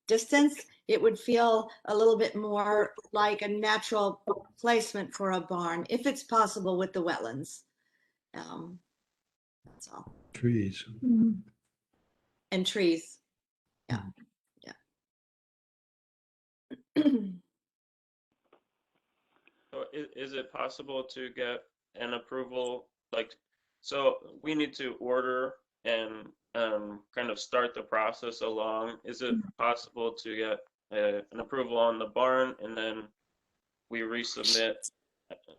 distance. It would feel a little bit more like a natural placement for a barn, if it's possible with the wetlands. That's all. Trees. And trees. Yeah. So is it possible to get an approval, like, so we need to order and kind of start the process along. Is it possible to get an approval on the barn and then we resubmit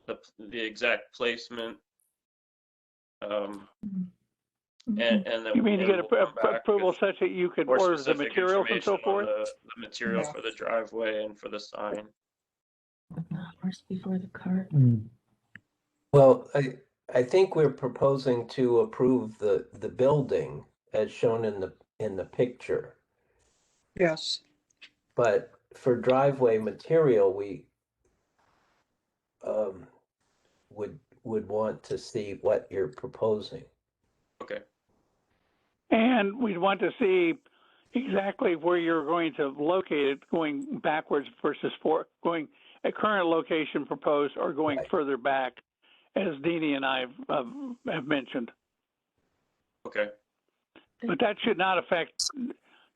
the exact placement? And then You mean to get we'll come back approval with such that you could more order the specific materials and so information on forth? the material for the driveway and for the sign. Before the cart. Well, I think we're proposing to approve the building as shown in the picture. Yes. But for driveway material, we would want to see what you're proposing. Okay. And we'd want to see exactly where you're going to locate it, going backwards versus going a current location proposed or going further back, as Deanie and I have mentioned. Okay. But that should not affect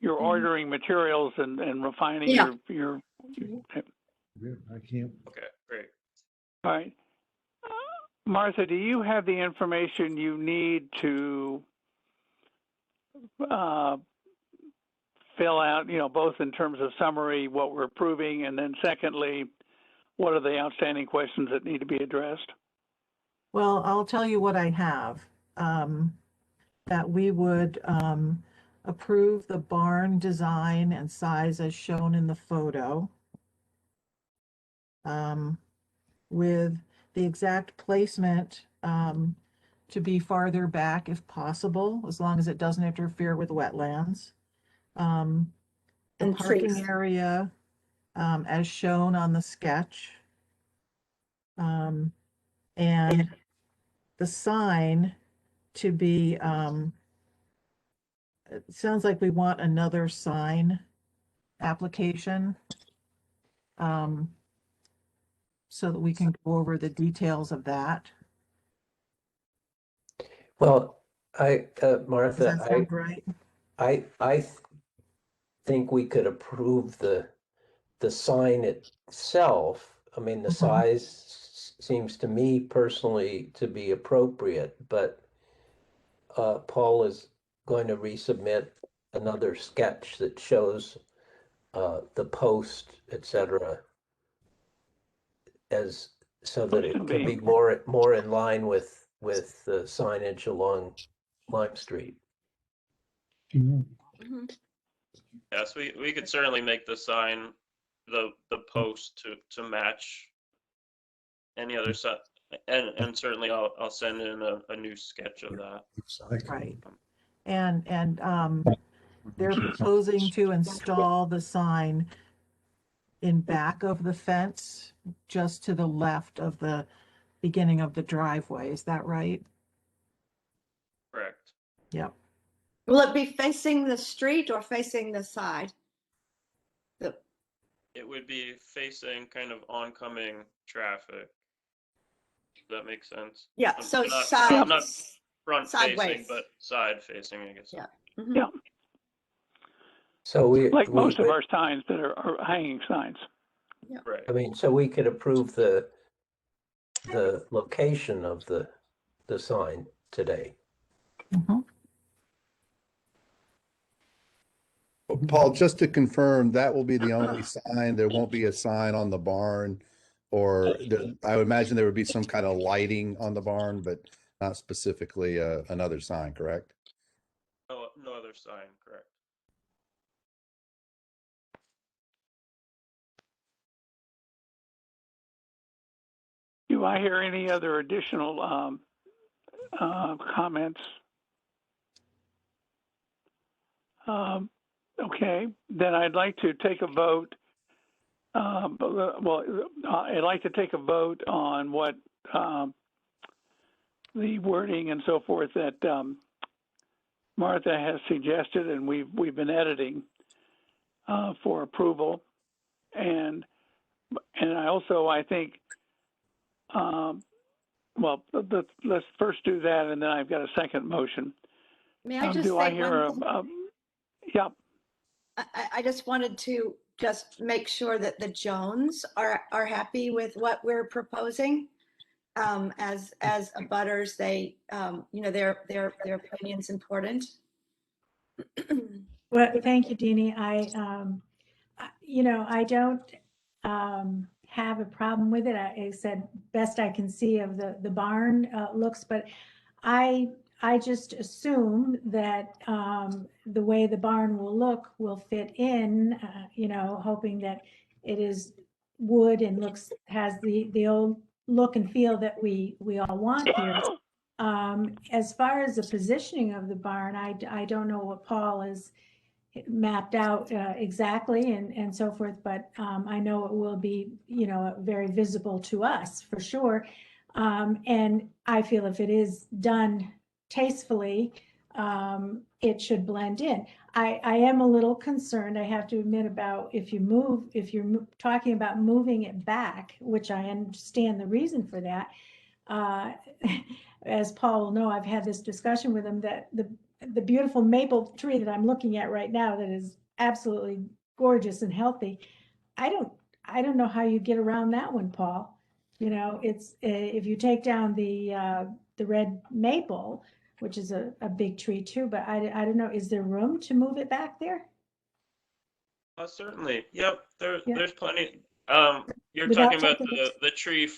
your ordering materials and refining your. I can't. Okay, great. All right. Martha, do you have the information you need to fill out, you know, both in terms of summary, what we're approving, and then secondly, what are the outstanding questions that need to be addressed? Well, I'll tell you what I have. That we would approve the barn design and size as shown in the photo. With the exact placement to be farther back if possible, as long as it doesn't interfere with wetlands. The And parking trees. area as shown on the sketch. And the sign to be, it sounds like we want another sign application. So that we can go over the details of that. Well, Does Martha, that sound right? I think we could approve the sign itself. I mean, the size seems to me personally to be appropriate, but Paul is going to resubmit another sketch that shows the post, etc., as so that it can be more in line with the signage along Lime Street. Yes, we could certainly make the sign, the post to match any other set, and certainly I'll send in a new sketch of that. Right. And they're proposing to install the sign in back of the fence, just to the left of the beginning of the driveway. Is that right? Correct. Yep. Will it be facing the street or facing the side? It would be facing kind of oncoming traffic. Does that make sense? Yeah, I'm so not, side, I'm not front facing, sideways. but side facing, I guess. Yeah. Yeah, So like most of our signs that are hanging signs. Right. I mean, so we could approve the location of the sign today. Paul, just to confirm, that will be the only sign. There won't be a sign on the barn, or I would imagine there would be some kind of lighting on the barn, but not specifically another sign, correct? No other sign, correct. Do I hear any other additional comments? Okay, then I'd like to take a vote. I'd like to take a vote on what the wording and so forth that Martha has suggested, and we've been editing for approval. And I think, let's first do that, and then I've got a second motion. May I just Do I say hear one thing? yeah. I just wanted to just make sure that the Jones are happy with what we're proposing. As abutters, they, their opinion's important. Well, thank you, Deanie. I don't have a problem with it. I said best I can see of the barn looks, but I just assume that the way the barn will look will fit in, hoping that it is wood and has the old look and feel that we all want here. As far as the positioning of the barn, I don't know what Paul has mapped out exactly and so forth, but I know it will be, very visible to us for sure. And I feel if it is done tastefully, it should blend in. I am a little concerned, I have to admit, about if you're talking about moving it back, which I understand the reason for that. As Paul will know, I've had this discussion with him that the beautiful maple tree that I'm looking at right now that is absolutely gorgeous and healthy, I don't know how you get around that one, Paul. It's if you take down the red maple, which is a big tree too, but I don't know, is there room to move it back there? Certainly. Yep. There's plenty. You're Without talking about taking the tree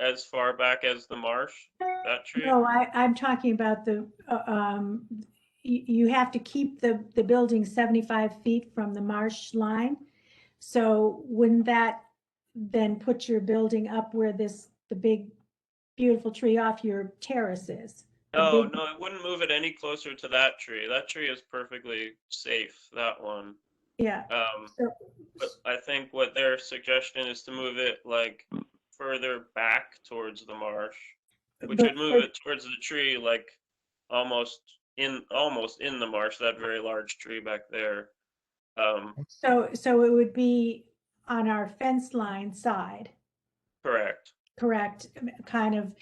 as far back as the marsh, that tree? No, I'm talking about you have to keep the building 75 feet from the marsh line. So wouldn't that then put your building up where the big, beautiful tree off your terrace is? No, it wouldn't move it any closer to that tree. That tree is perfectly safe, that one. Yeah. But I think what their suggestion is to move it like further back towards the marsh, which would move it towards the tree, like almost in the marsh, that very large tree back there. So it would be on our fence line side. Correct. Kind of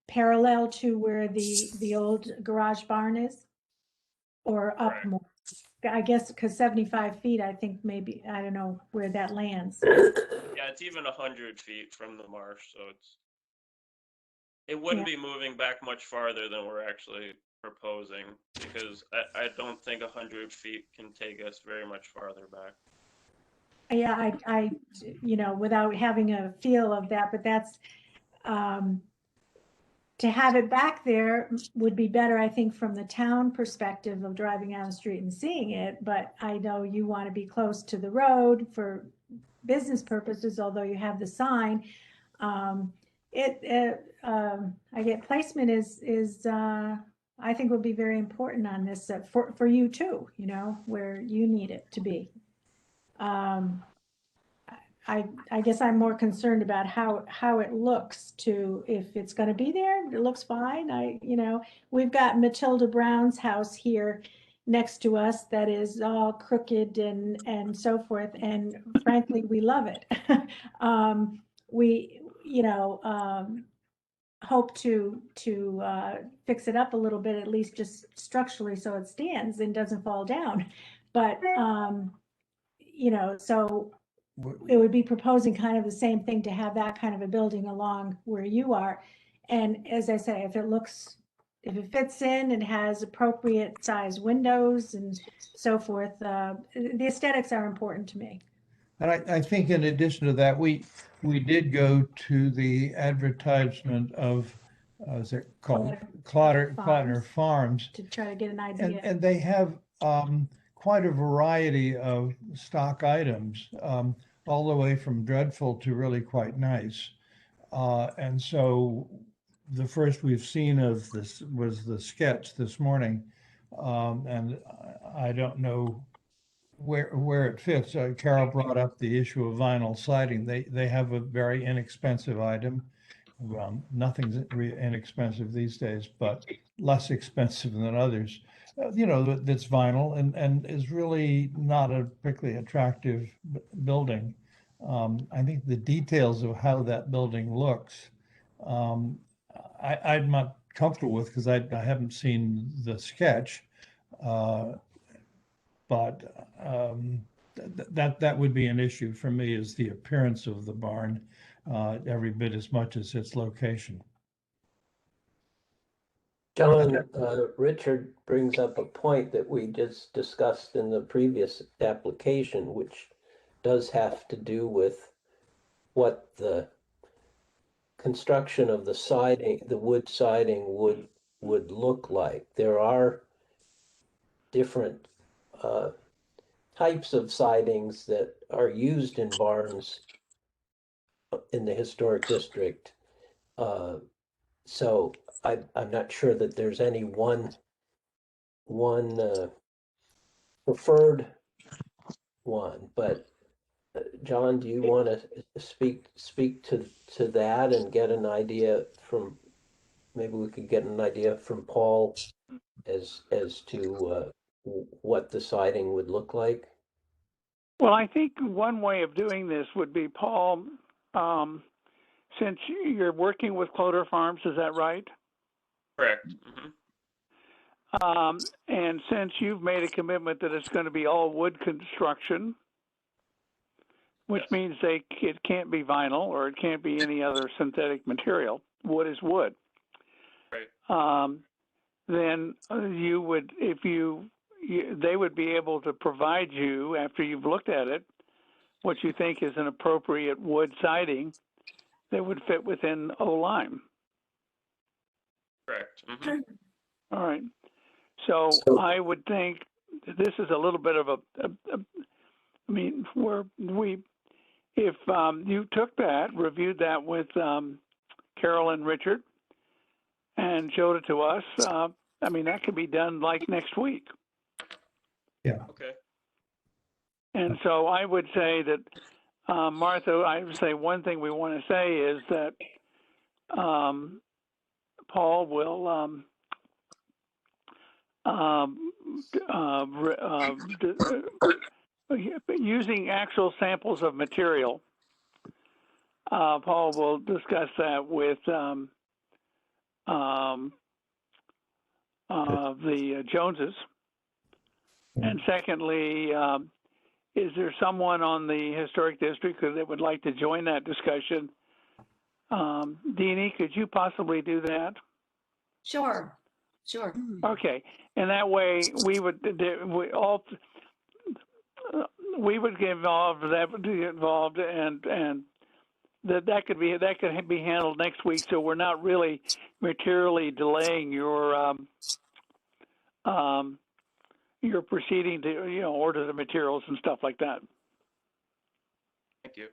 parallel to where the old garage barn is, or up more. I guess because 75 feet, I think maybe, I don't know where that lands. Yeah, it's even 100 feet from the marsh, so it wouldn't be moving back much farther than we're actually proposing, because I don't think 100 feet can take us very much farther back. Yeah, I without having a feel of that, but that's, to have it back there would be better, I think, from the town perspective of driving down the street and seeing it. But I know you want to be close to the road for business purposes, although you have the sign. I get placement is I think will be very important on this for you too, where you need it to be. I guess I'm more concerned about how it looks if it's going to be there. It looks fine. We've got Matilda Brown's house here next to us that is all crooked and so forth. And frankly, we love it. We, hope to fix it up a little bit, at least just structurally, so it stands and doesn't fall down. But, so it would be proposing kind of the same thing, to have that kind of a building along where you are. And as I say, if it looks if it fits in and has appropriate size windows and so forth, the aesthetics are important to me. And I think in addition to that, we did go to the advertisement of, is it called Clotter Farms? To try to get an And, idea. and they have quite a variety of stock items, all the way from dreadful to really quite nice. And so the first we've seen of this was the sketch this morning. And I don't know where it fits. Carol brought up the issue of vinyl siding. They have a very inexpensive item. Nothing's inexpensive these days, but less expensive than others. That's vinyl and is really not a particularly attractive building. I think the details of how that building looks, I'm not comfortable with because I haven't seen the sketch. But that would be an issue for me, is the appearance of the barn, every bit as much as its location. John, Richard brings up a point that we just discussed in the previous application, which does have to do with what the construction of the siding, the wood siding would look like. There are different types of sidings that are used in barns in the historic district. So I'm not sure that there's any one preferred one, but John, do you want to speak to that and get an idea from, maybe we could get an idea from Paul as to what the siding would look like? Well, I think one way of doing this would be, Paul, since you're working with Clotter Farms, is that right? Correct. And since you've made a commitment that it's going to be all wood construction, which means it can't be vinyl or it can't be any other synthetic material. Wood is wood. Right. Then you would, they would be able to provide you, after you've looked at it, what you think is an appropriate wood siding that would fit within O-Lime. Correct. All right. So I would think this is a little bit of if you took that, reviewed that with Carol and Richard, and showed it to us, that could be done like next week. Yeah. Okay. And so I would say that, Martha, I would say one thing we want to say is that Paul will using actual samples of material. Paul will discuss that with the Joneses. And secondly, is there someone on the historic district that would like to join that discussion? Deanie, could you possibly do that? Sure. Okay, and that way we would get involved. That would be involved, and that could be handled next week. So we're not really materially delaying your proceeding to order the materials and stuff like that. Thank you.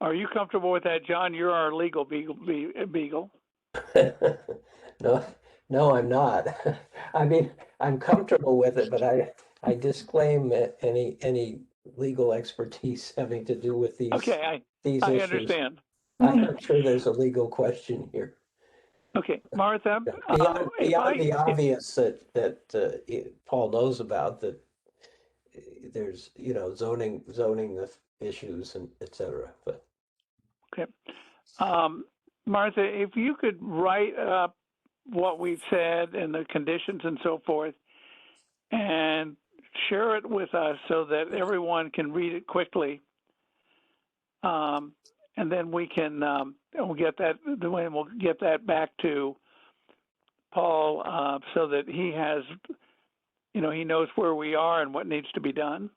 Are you comfortable with that, John? You're our legal beagle. No, I'm not. I mean, I'm comfortable with it, but I disclaim any legal expertise having to do with these these I issues. understand. I'm not sure there's a legal question here. Okay, Martha. Beyond the obvious that Paul knows about, that there's zoning issues and et cetera. But okay, Martha, if you could write up what we've said and the conditions and so forth, and share it with us so that everyone can read it quickly, and then we can we'll get that back to Paul, so that he has, he knows where we are and what needs to be done?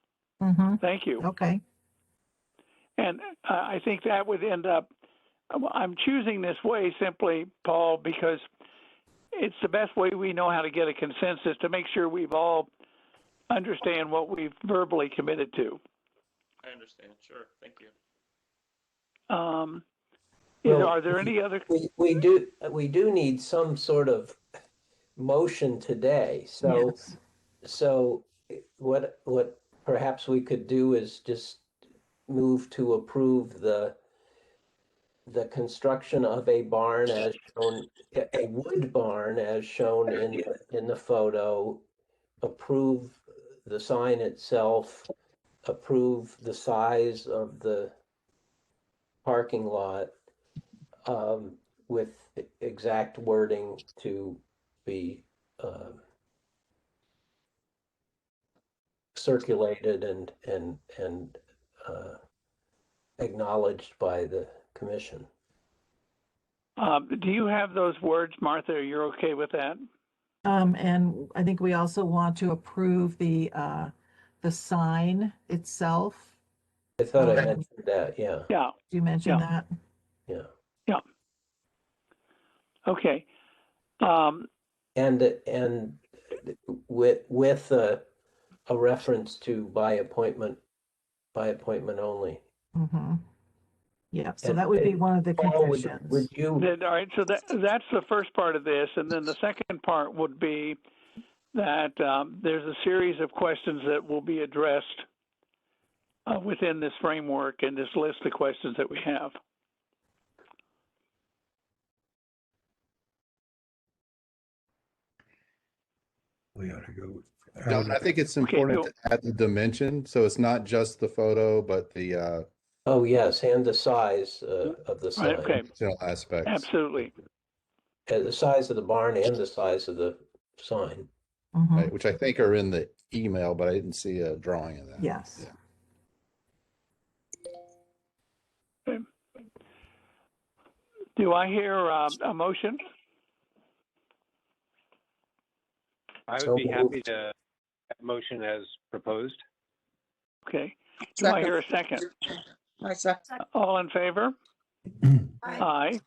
Mm-hmm. Thank you. Okay. And I think that would end up, I'm choosing this way simply, Paul, because it's the best way we know how to get a consensus to make sure we've all understand what we've verbally committed to. I understand. Sure. Thank you. Well, Are there any other? We do need some sort of motion today. So Yes. so what perhaps we could do is just move to approve the construction of a barn as shown, a wood barn as shown in the photo, approve the sign itself, approve the size of the parking lot, with exact wording to be circulated and acknowledged by the commission. Do you have those words, Martha? Are you okay with that? And I think we also want to approve the sign itself. I thought I mentioned that, yeah. Yeah. Did you mention that? Yeah. Yeah. Okay. And with a reference to by appointment only. Mm-hmm. Yeah, so And that would be one of the Paul, conditions. would you? All right. So that's the first part of this, and then the second part would be that there's a series of questions that will be addressed within this framework and this list of questions that we have. We ought to go. John, I think it's important to add the dimension, so it's not just the photo, but the Oh, yes, and the size of the sign. Okay. aspects. Absolutely. The size of the barn and the size of the sign. Mm-hmm. Right, which I think are in the email, but I didn't see a drawing of that. Yes. Okay. Do I hear a motion? I So would be happy moved. to motion as proposed. Okay. Do I hear a second? I second. All in favor? Aye.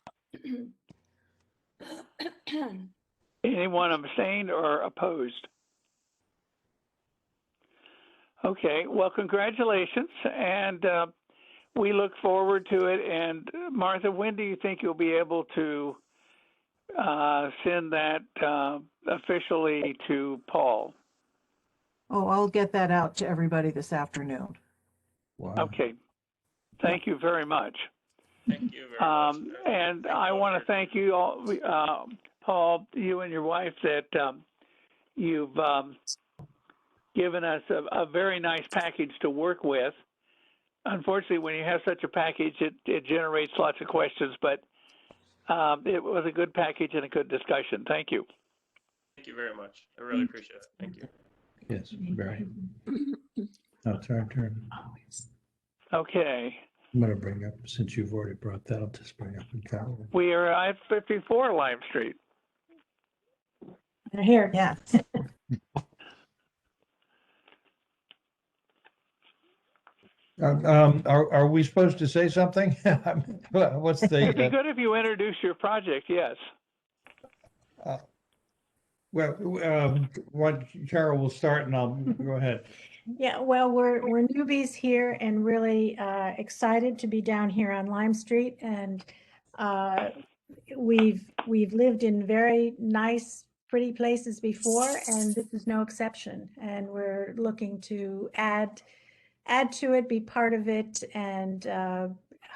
Anyone abstained or opposed? Okay, well, congratulations, and we look forward to it. And Martha, when do you think you'll be able to send that officially to Paul? Oh, I'll get that out to everybody this afternoon. Wow. Okay, thank you very much. Thank you very much. And I want to thank you all, Paul, you and your wife, that you've given us a very nice package to work with. Unfortunately, when you have such a package, it generates lots of questions, but it was a good package and a good discussion. Thank you. Thank you very much. I really appreciate it. Thank you. Yes, very. Now it's our turn. Okay. I'm going to bring up, since you've already brought that, I'll just bring up in Carol. We are at 54 Lime Street. They're here. Yes. Are we supposed to say something? What's It'd be the, good if you introduce your project, yes. what Carol will start and I'll go ahead. Yeah, well, we're newbies here and really excited to be down here on Lime Street, and we've lived in very nice, pretty places before, and this is no exception. And we're looking to add to it, be part of it, and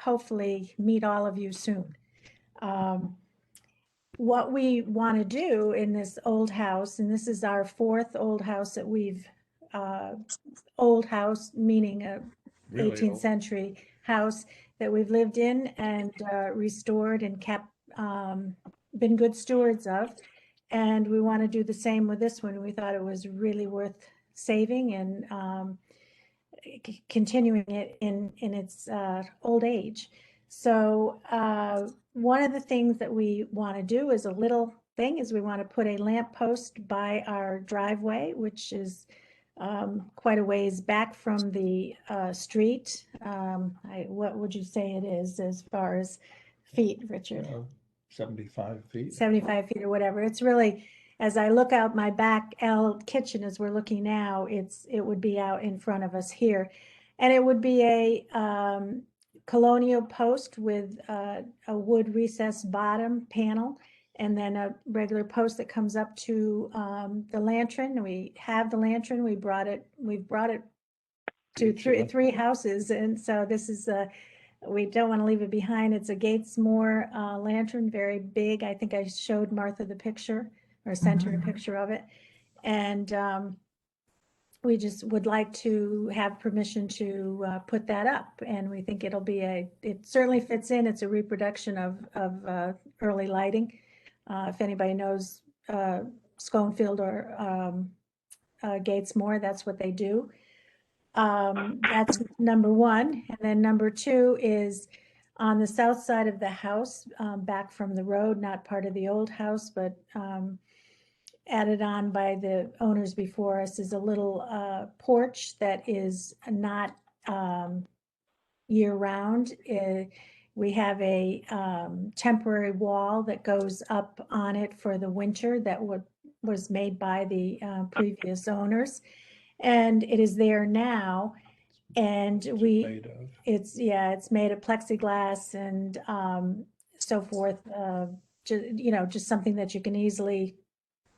hopefully meet all of you soon. What we want to do in this old house, and this is our fourth old house that we've old house, meaning a Really 18th old. century house that we've lived in and restored and kept, been good stewards of. And we want to do the same with this one. We thought it was really worth saving and continuing it in its old age. So one of the things that we want to do is a little thing is we want to put a lamp post by our driveway, which is quite a ways back from the street. What would you say it is as far as feet, Richard? 75 feet. 75 feet or whatever. It's really, as I look out my back kitchen as we're looking now, it would be out in front of us here. And it would be a colonial post with a wood recessed bottom panel, and then a regular post that comes up to the lantern. We have the lantern. We've brought it to three houses. And so this is we don't want to leave it behind. It's a Gatesmore lantern, very big. I think I showed Martha the picture or sent her a picture of it. And we just would like to have permission to put that up. And we think it'll be it certainly fits in. It's a reproduction of early lighting. If anybody knows Schoenfield or Gatesmore, that's what they do. That's number one. And then number two is on the south side of the house, back from the road, not part of the old house, but added on by the owners before us, is a little porch that is not year round. We have a temporary wall that goes up on it for the winter that was made by the previous owners. And it is there now, and it's made of plexiglass and so forth. Just something that you can easily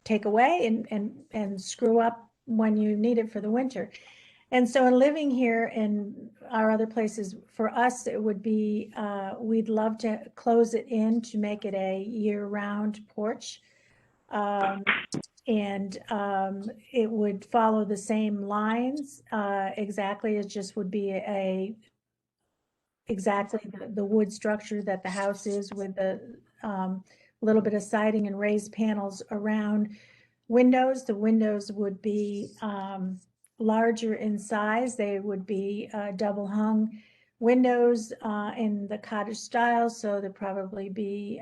take away and screw up when you need it for the winter. And so in living here in our other places, for us, it would be, we'd love to close it in to make it a year-round porch. And it would follow the same lines exactly. It just would be exactly the wood structure that the house is, with a little bit of siding and raised panels around windows. The windows would be larger in size. They would be double hung windows in the cottage style. So there'd probably be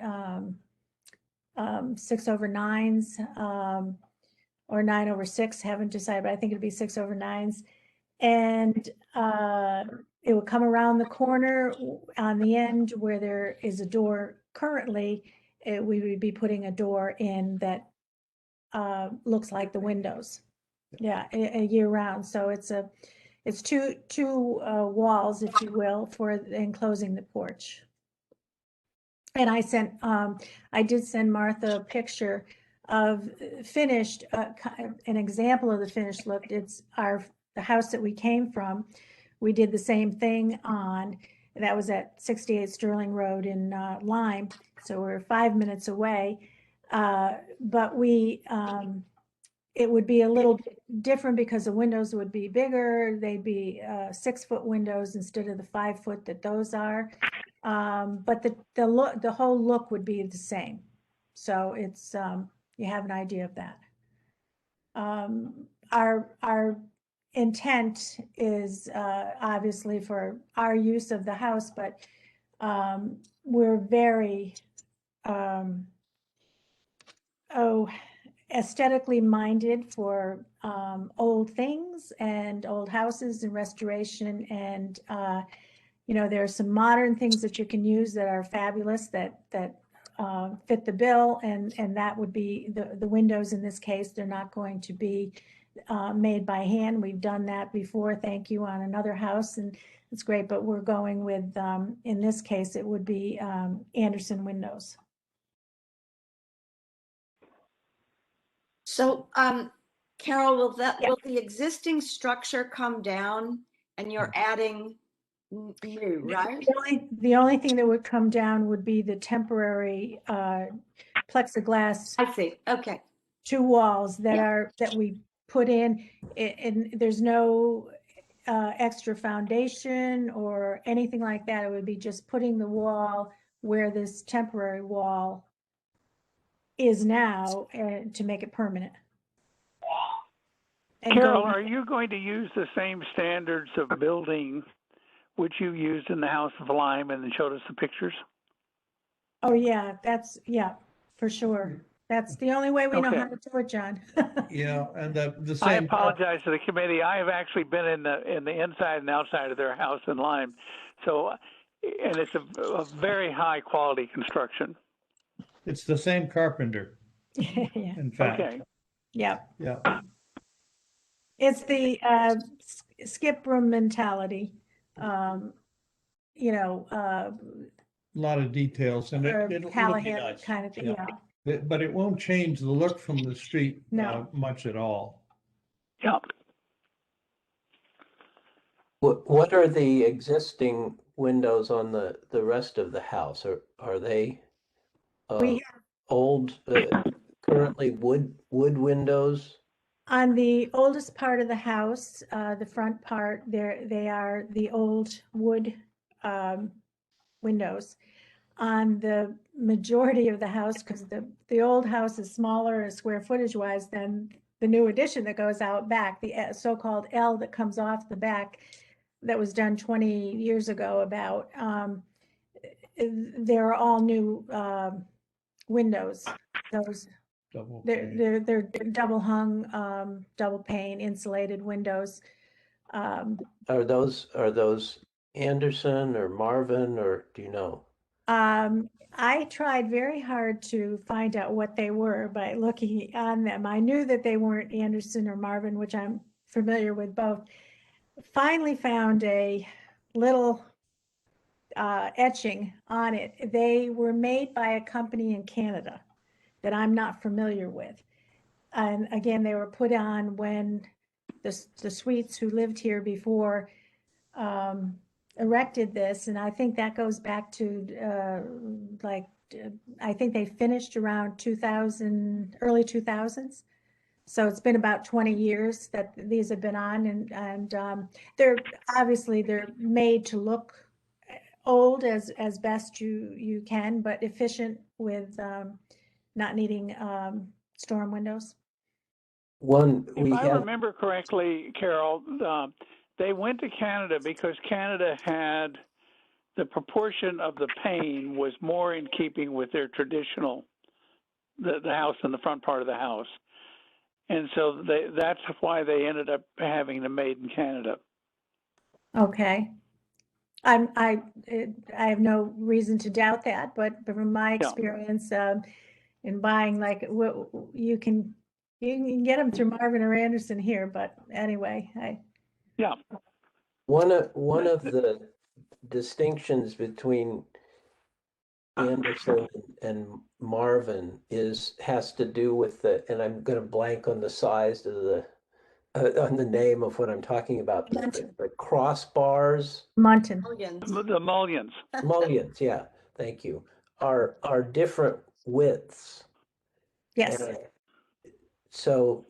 6/9s or 9/6, haven't decided, but I think it'd be 6/9s. And it would come around the corner on the end where there is a door currently. We would be putting a door in that looks like the windows. Yeah, a year round. So it's two walls, if you will, for enclosing the porch. And I did send Martha a picture of finished, an example of the finished look. It's the house that we came from. We did the same thing that was at 68 Sterling Road in Lyme. So we're 5 minutes away. But it would be a little different because the windows would be bigger. They'd be 6-foot windows instead of the 5-foot that those are. But the whole look would be the same. So it's, you have an idea of that. Our intent is obviously for our use of the house, but we're very aesthetically minded for old things and old houses and restoration. And there are some modern things that you can use that are fabulous that fit the bill, and that would be the windows. In this case, they're not going to be made by hand. We've done that before, thank you, on another house, and it's great. But we're going with, in this case, it would be Andersen windows. So, Carol, will the existing structure come down and you're adding new, right? The only thing that would come down would be the temporary plexiglass. I see. Okay. 2 walls that we put in, and there's no extra foundation or anything like that. It would be just putting the wall where this temporary wall is now to make it permanent. And Carol, are you going to use the same standards of building which you used in the House of Lyme and showed us the pictures? Oh yeah, for sure. That's the only way we know Okay. how to do it, John. Yeah, and the I same. apologize to the committee. I have actually been in the inside and outside of their house in Lyme, so and it's a very high quality construction. It's the same carpenter, Yeah, in fact. Okay. yeah. Yeah. It's the skip room mentality. You know, A lot of details and or it'll be Callahan nice. kind of thing. Yeah. Yeah. But it won't change the look from the street No. much at all. Yeah. What are the existing windows on the rest of the house? Are they We old, currently wood windows? On the oldest part of the house, the front part, they are the old wood windows. On the majority of the house, because the old house is smaller square footage wise than the new addition that goes out back, the so-called L that comes off the back that was done 20 years ago about, they're all new windows. Those Double they're double hung, double pane insulated windows. Are those Anderson or Marvin, or do you know? I tried very hard to find out what they were by looking on them. I knew that they weren't Anderson or Marvin, which I'm familiar with both. Finally found a little etching on it. They were made by a company in Canada that I'm not familiar with. And again, they were put on when the Sweets who lived here before erected this. And I think that goes back to I think they finished around 2000, early 2000s. So it's been about 20 years that these have been on, and they're made to look old as best you can, but efficient with not needing storm windows. If I remember correctly, Carol, they went to Canada because Canada had the proportion of the pane was more in keeping with their traditional, the house in the front part of the house. And so that's why they ended up having them made in Canada. Okay. I have no reason to doubt that, but from my experience in buying, like you can get them through Marvin or Anderson here, but anyway, One of the distinctions between Anderson and Marvin has to do with and I'm going to blank on the size of on the name of what I'm talking about. The crossbars. Muntin. The mullions. Mullions, yeah. Thank you. Are different widths. Yes. And so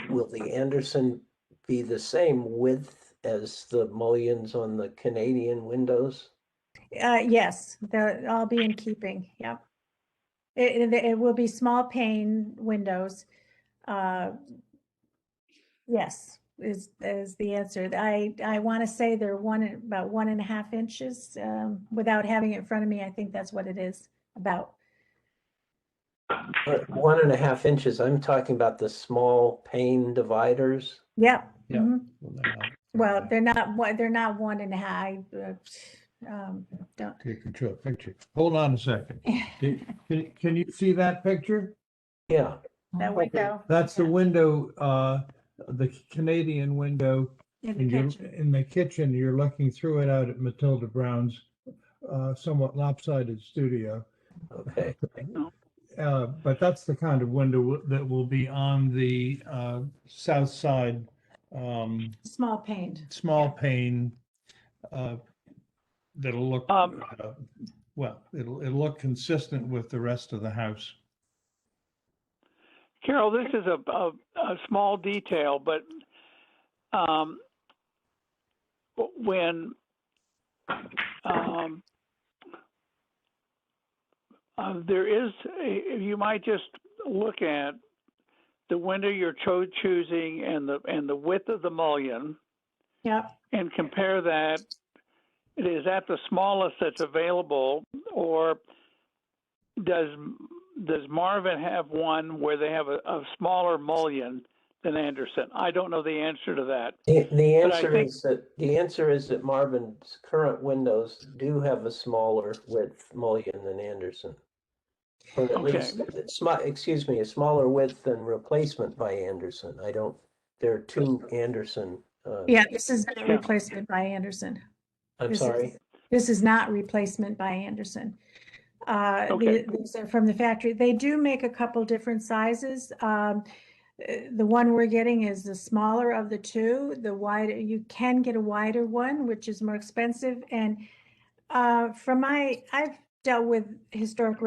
will the Anderson be the same width as the mullions on the Canadian windows? Yes, they'll all be in keeping. Yeah. It will be small pane windows. Yes, is the answer. I want to say they're about 1.5 inches. Without having it in front of me, I think that's what it is about. 1.5 inches. I'm talking about the small pane dividers. Yeah. Yeah. Mm-hmm. Well, they're not 1.5. Don't Take control picture. Hold on a second. Can you see that picture? Yeah. That window. That's the window, the Canadian window. In the kitchen, you're looking through it out at Matilda Brown's somewhat lopsided studio. Okay. But that's the kind of window that will be on the south side. Small pane. Small pane. That'll look well. It'll look consistent with the rest of the house. Carol, this is a small detail, but when there is, you might just look at the window you're choosing and the width of the mullion. Yeah. And compare that. Is that the smallest that's available, or does does Marvin have one where they have a smaller mullion than Anderson? I don't know the answer to that. The But I answer think- is that Marvin's current windows do have a smaller width mullion than Anderson. Or at Okay. least, a smaller width than replacement by Anderson. There are two Anderson. Yeah, this is not Yeah. replacement by Anderson. I'm This sorry. This is not replacement by Anderson. Okay. These are from the factory. They do make a couple different sizes. The one we're getting is the smaller of the two. The wider, you can get a wider one, which is more expensive. And I've dealt with historic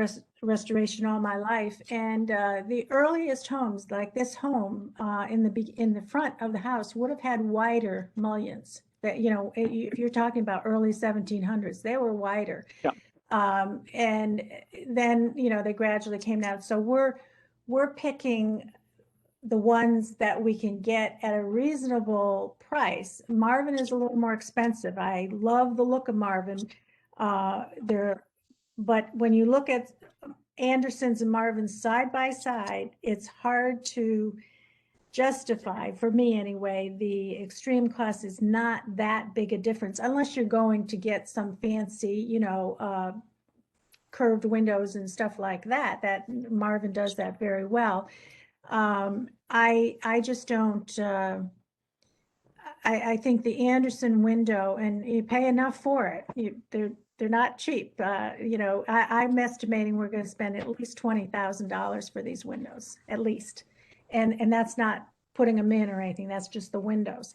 restoration all my life, and the earliest homes, like this home in the front of the house, would have had wider mullions. That, you know, if you're talking about early 1700s, they were wider. Yeah. And then, you know, they gradually came down. So we're picking the ones that we can get at a reasonable price. Marvin is a little more expensive. I love the look of Marvin. But when you look at Anderson's and Marvin's side by side, it's hard to justify, for me anyway. The extreme cost is not that big a difference unless you're going to get some fancy, you know, curved windows and stuff like that. That Marvin does that very well. I just don't. I think the Anderson window, and you pay enough for it. They're not cheap. You know, I'm estimating we're going to spend at least $20,000 for these windows, at least. And that's not putting them in or anything. That's just the windows.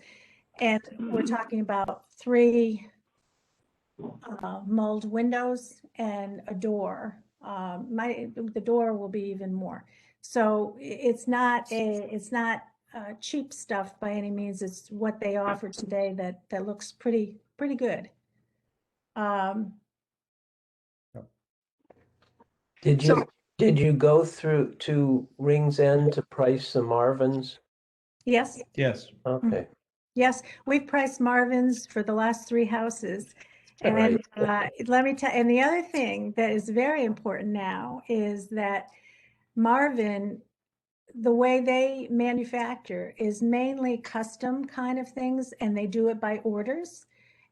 And we're talking about 3 mulled windows and a door. The door will be even more. So it's not cheap stuff by any means. It's what they offer today that looks pretty good. Did you go through to Rings End to price the Marvins? Yes. Yes. Okay. Yes, we've priced Marvin's for the last 3 houses. And Right. let me tell, and the other thing that is very important now is that Marvin, the way they manufacture is mainly custom kind of things, and they do it by orders.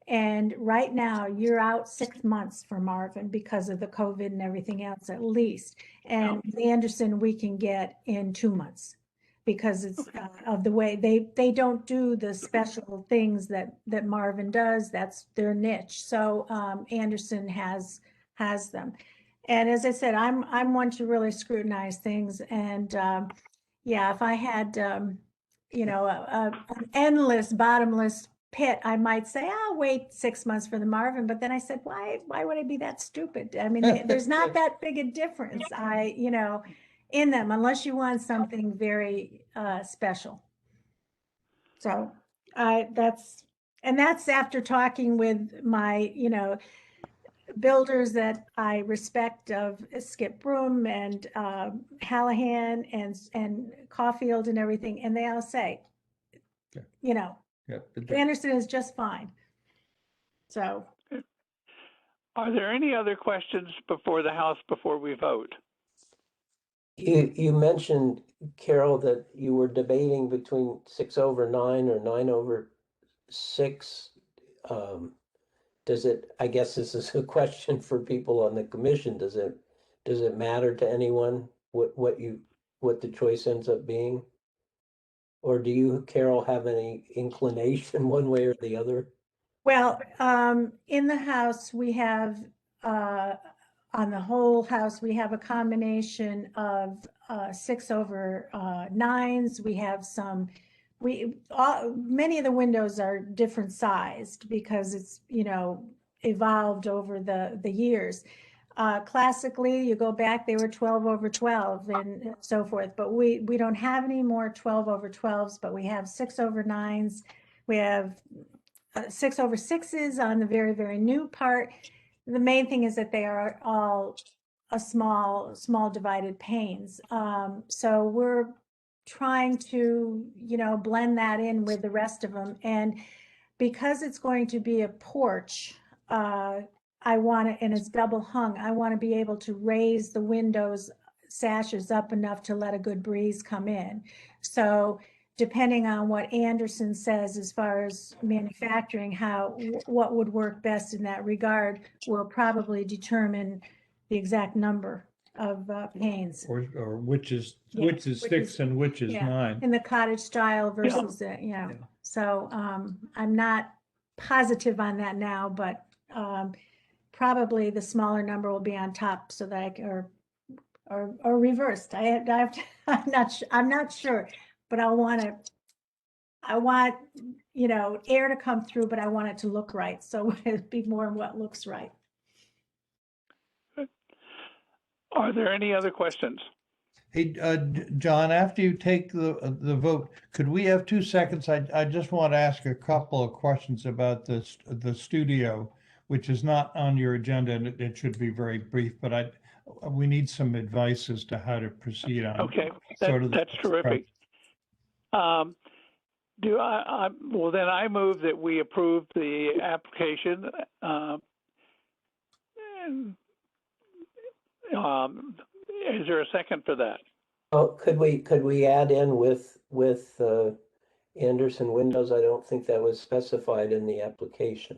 And right now you're out 6 months for Marvin because of the COVID and everything else, at least. And the Anderson we can get in 2 months because it's of the way they don't do the special things that Marvin does. That's their niche. So Anderson has them. And as I said, I'm one to really scrutinize things. And yeah, if I had, you know, an endless, bottomless pit, I might say, I'll wait 6 months for the Marvin. But then I said, why would I be that stupid? I mean, there's not that big a difference, you know, in them, unless you want something very special. So that's after talking with my, you know, builders that I respect of Skip Broom and Hallahan and Caulfield and everything. And they all say, you know, Anderson is just fine. So. Are there any other questions before the House before we vote? You mentioned, Carol, that you were debating between 6/9 or 9/6. Does it, I guess this is a question for people on the commission. Does it matter to anyone what the choice ends up being? Or do you, Carol, have any inclination one way or the other? Well, in the House, we have, on the whole House, we have a combination of 6/9s. We have many of the windows are different sized because it's, you know, evolved over the years. Classically, you go back, they were 12/12 and so forth, but we don't have any more 12/12s, but we have 6/9s. We have 6/6s on the very, very new part. The main thing is that they are all a small divided panes. So we're trying to, you know, blend that in with the rest of them. And because it's going to be a porch, I want it, and it's double hung, I want to be able to raise the windows sashes up enough to let a good breeze come in. So depending on what Anderson says as far as manufacturing, what would work best in that regard will probably determine the exact number of panes. Or which is Yeah, which is which 6 is- and which is yeah, 9. in the cottage style versus, Yeah. so I'm not positive on that now, but probably the smaller number will be on top so that I can, or reversed. I have to, I'm not sure, but I want, air to come through, but I want it to look right. So it'd be more what looks right. Are there any other questions? Hey, John, after you take the vote, could we have 2 seconds? I just want to ask a couple of questions about the studio, which is not on your agenda, and it should be very brief, but we need some advice as to how to proceed on. Okay, sort of that's terrific. Well, then I move that we approve the application. Is there a second for that? Oh, could we add in with Anderson Windows? I don't think that was specified in the application.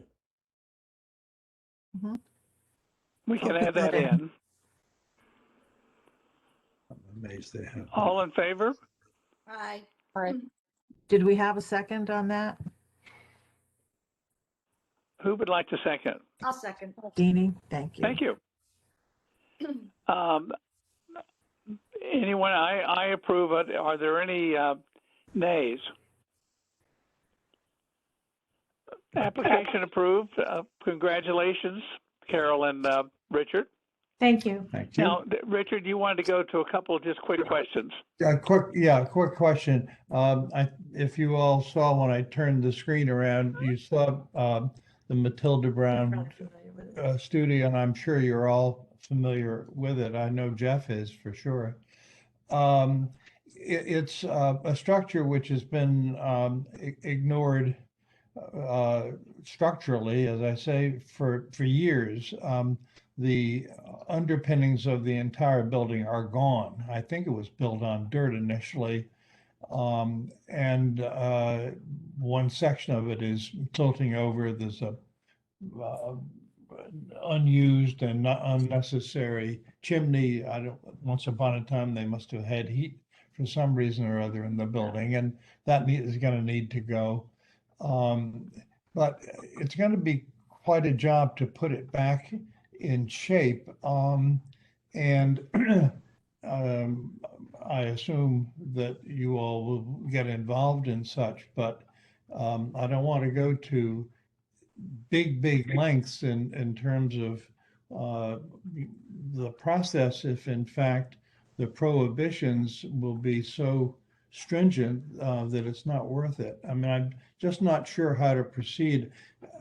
We can add that in. I'm amazed they have. All in favor? Aye. All right. Did we have a second on that? Who would like to second? I'll second. Deanie, thank you. Thank you. Anyone? I approve it. Are there any nays? Application approved. Congratulations, Carol and Richard. Thank you. Thank you. Now, Richard, you wanted to go to a couple of just quick questions. Quick question. If you all saw when I turned the screen around, you saw the Matilda Brown studio, and I'm sure you're all familiar with it. I know Jeff is for sure. It's a structure which has been ignored structurally, as I say, for years. The underpinnings of the entire building are gone. I think it was built on dirt initially. And one section of it is tilting over. There's a unused and not unnecessary chimney. Once upon a time, they must have had heat for some reason or other in the building, and that is going to need to go. But it's going to be quite a job to put it back in shape. And I assume that you all will get involved in such, but I don't want to go to big lengths in terms of the process if in fact the prohibitions will be so stringent that it's not worth it. I mean, I'm just not sure how to proceed.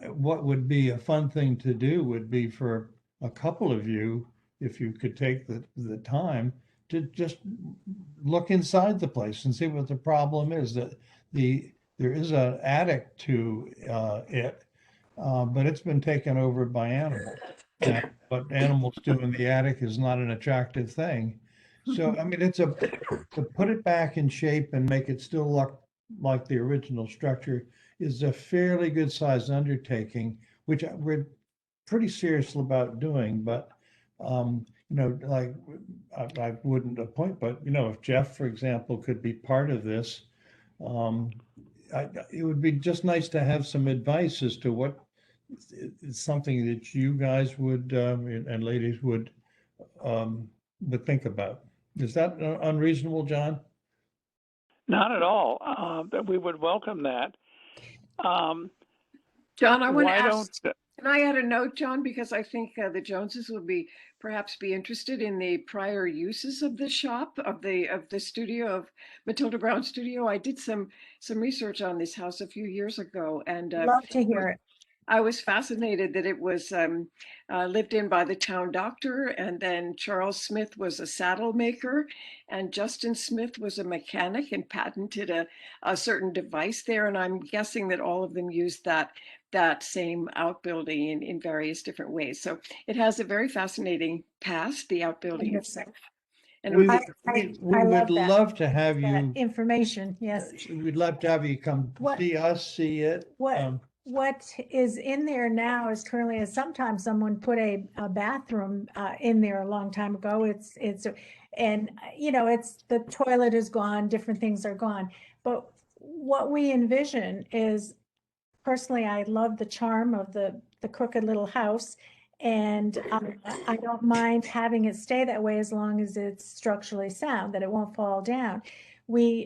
What would be a fun thing to do would be for a couple of you, if you could take the time to just look inside the place and see what the problem is. That there is an attic to it, but it's been taken over by animals. And what animals do in the attic is not an attractive thing. So, I mean, to put it back in shape and make it still look like the original structure is a fairly good sized undertaking, which we're pretty serious about doing. But, like I wouldn't appoint, but, if Jeff, for example, could be part of this, it would be just nice to have some advice as to what is something that you guys would, and ladies would think about. Is that unreasonable, John? Not at all. We would welcome that. John, I want to Why ask, don't can I add a note, John? Because I think the Joneses would perhaps be interested in the prior uses of the shop, of the studio, of Matilda Brown Studio. I did some research on this house a few years ago, and Love to hear it. I was fascinated that it was lived in by the town doctor, and then Charles Smith was a saddle maker, and Justin Smith was a mechanic and patented a certain device there. And I'm guessing that all of them used that same outbuilding in various different ways. So it has a very fascinating past, the outbuilding itself. And We I, would love that. love to have That you, information, yes. we'd love to have you come What- see us, see it. What is in there now is currently, is sometimes someone put a bathroom in there a long time ago. And you know, the toilet is gone, different things are gone. But what we envision is, personally, I love the charm of the crooked little house. And I don't mind having it stay that way as long as it's structurally sound, that it won't fall down.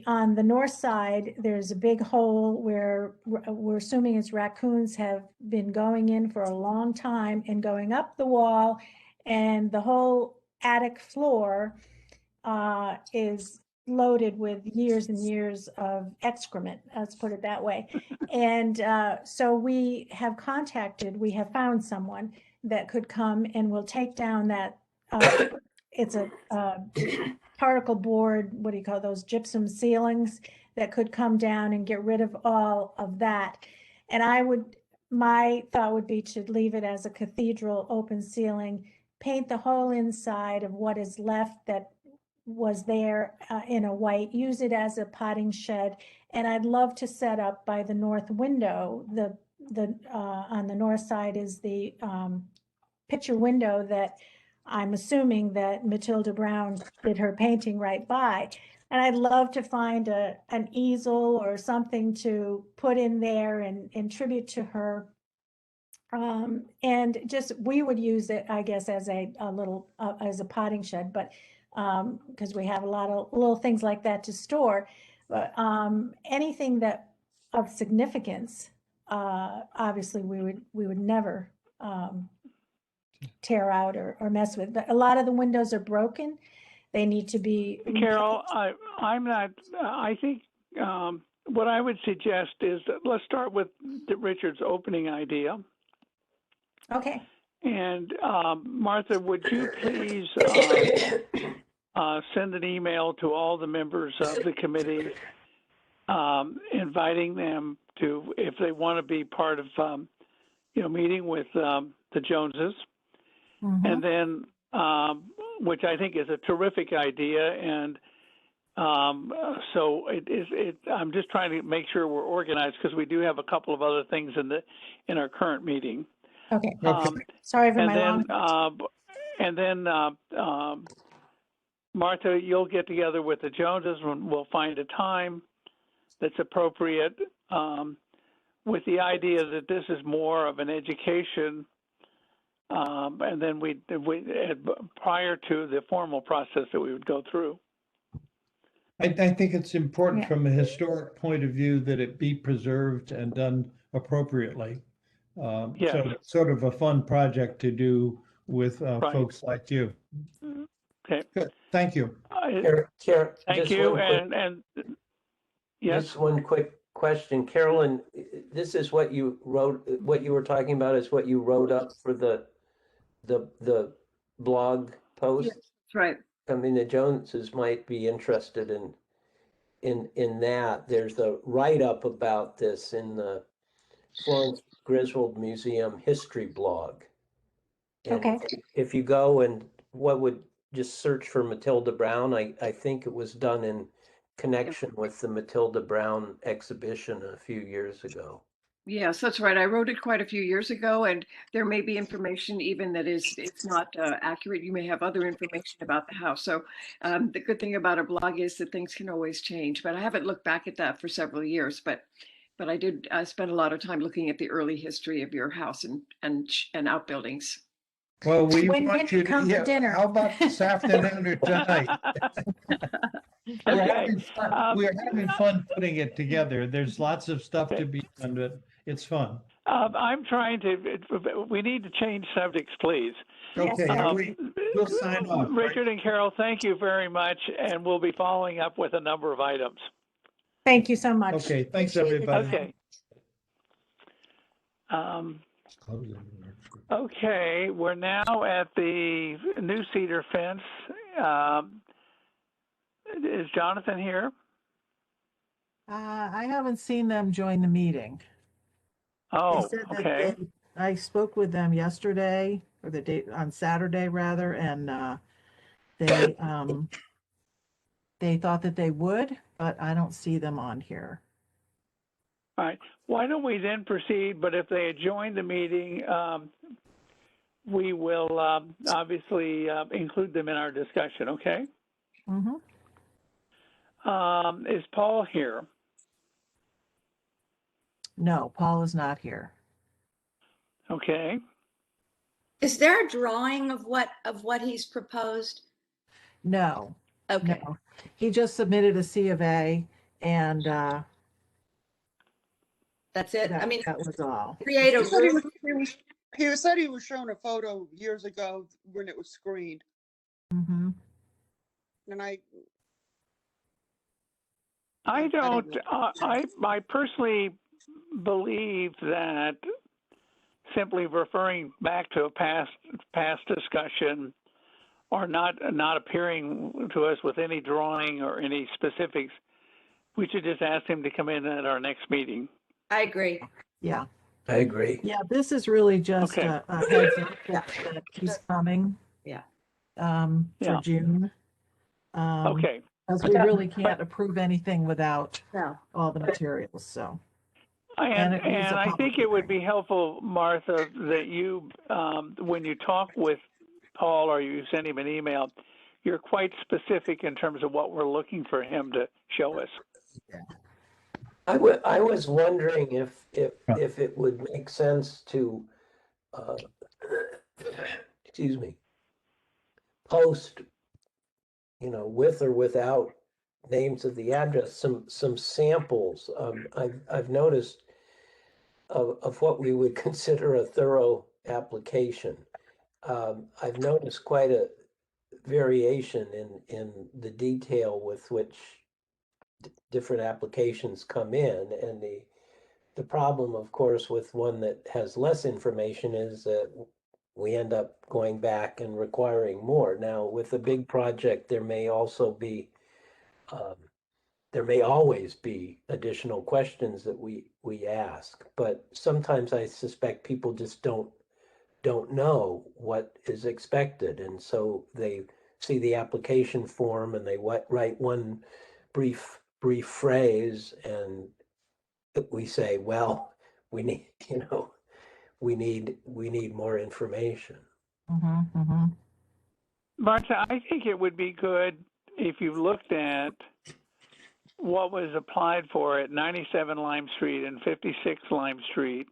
On the north side, there's a big hole where we're assuming it's raccoons have been going in for a long time and going up the wall, and the whole attic floor is loaded with years and years of excrement, let's put it that way. And so we have found someone that could come and will take down that, it's a particle board, what do you call those, gypsum ceilings that could come down and get rid of all of that. And my thought would be to leave it as a cathedral open ceiling, paint the whole inside of what is left that was there in a white, use it as a potting shed. And I'd love to set up by the north window, on the north side is the picture window that I'm assuming that Matilda Brown did her painting right by. And I'd love to find an easel or something to put in there and tribute to her. And just, we would use it, I guess, as a little, as a potting shed, but because we have a lot of little things like that to store. But anything that of significance, obviously we would never tear out or mess with. But a lot of the windows are broken. They need to be. Carol, I think what I would suggest is that let's start with Richard's opening idea. Okay. And Martha, would you please send an email to all the members of the committee, inviting them to, if they want to be part of, meeting with the Joneses, and then, which I think is a terrific idea, and so I'm just trying to make sure we're organized because we do have a couple of other things in our current meeting. Okay. Sorry for my long. And then Martha, you'll get together with the Joneses and we'll find a time that's appropriate, with the idea that this is more of an education, and then we prior to the formal process that we would go through. I think it's important from a historic point of view that it be preserved and done appropriately. So it's sort of a fun project to do with folks like you. Okay. Good. Thank you. Thank you. And yes. Just one quick question, Carolyn. This is what you wrote. What you were talking about is what you wrote up for the blog post. Yes, that's right. I mean, the Joneses might be interested in that. There's a write-up about this in the Florence Griswold Museum history blog. And okay. If you go and just search for Matilda Brown, I think it was done in connection with the Matilda Brown exhibition a few years ago. Yes, that's right. I wrote it quite a few years ago, and there may be information even that it's not accurate. You may have other information about the house. So the good thing about a blog is that things can always change. But I haven't looked back at that for several years. But I did spend a lot of time looking at the early history of your house and outbuildings. Well, we When want did you you come to. for dinner? How about this afternoon or tonight? Okay. We're having fun putting it together. There's lots of stuff to be done, but it's fun. I'm trying to. We need to change subjects, please. Okay, we'll sign off. Richard and Carol, thank you very much, and we'll be following up with a number of items. Thank you so much. Okay, thanks everybody. Okay. Okay, we're now at the new cedar fence. Is Jonathan here? I haven't seen them join the meeting. Oh, They said that okay. I spoke with them yesterday, or on Saturday rather, and They, they thought that they would, but I don't see them on here. All right. Why don't we then proceed? But if they had joined the meeting, we will obviously include them in our discussion. Okay. Mm-hmm. Is Paul here? No, Paul is not here. Okay. Is there a drawing of what he's proposed? No, Okay. no. He just submitted a C of A, and That's it. I mean, that was all. create a He said he roof. said he was shown a photo years ago when it was screened, Mm-hmm. and I don't. know. I personally believe that simply referring back to a past discussion, or not appearing to us with any drawing or any specifics, we should just ask him to come in at our next meeting. I agree. Yeah. I agree. Yeah, this is really just Okay. a heads up that he's coming. Yeah. For Yeah. June. Okay. Because we really can't approve anything without No. all the materials, so. And it is a I public think it would hearing. be helpful, Martha, that you, when you talk with Paul or you send him an email, you're quite specific in terms of what we're looking for him to show us. I was wondering if it would make sense to, excuse me, post, with or without names of the address, some samples. I've noticed of what we would consider a thorough application. I've noticed quite a variation in the detail with which different applications come in, and the problem, of course, with one that has less information is that we end up going back and requiring more. Now, with a big project, there may also be there may always be additional questions that we ask, but sometimes I suspect people just don't know what is expected, and so they see the application form and they write one brief phrase, and we say, well, we need we need more information. Mm-hmm, mm-hmm. Martha, I think it would be good if you looked at what was applied for at 97 Lime Street and 56 Lime Street.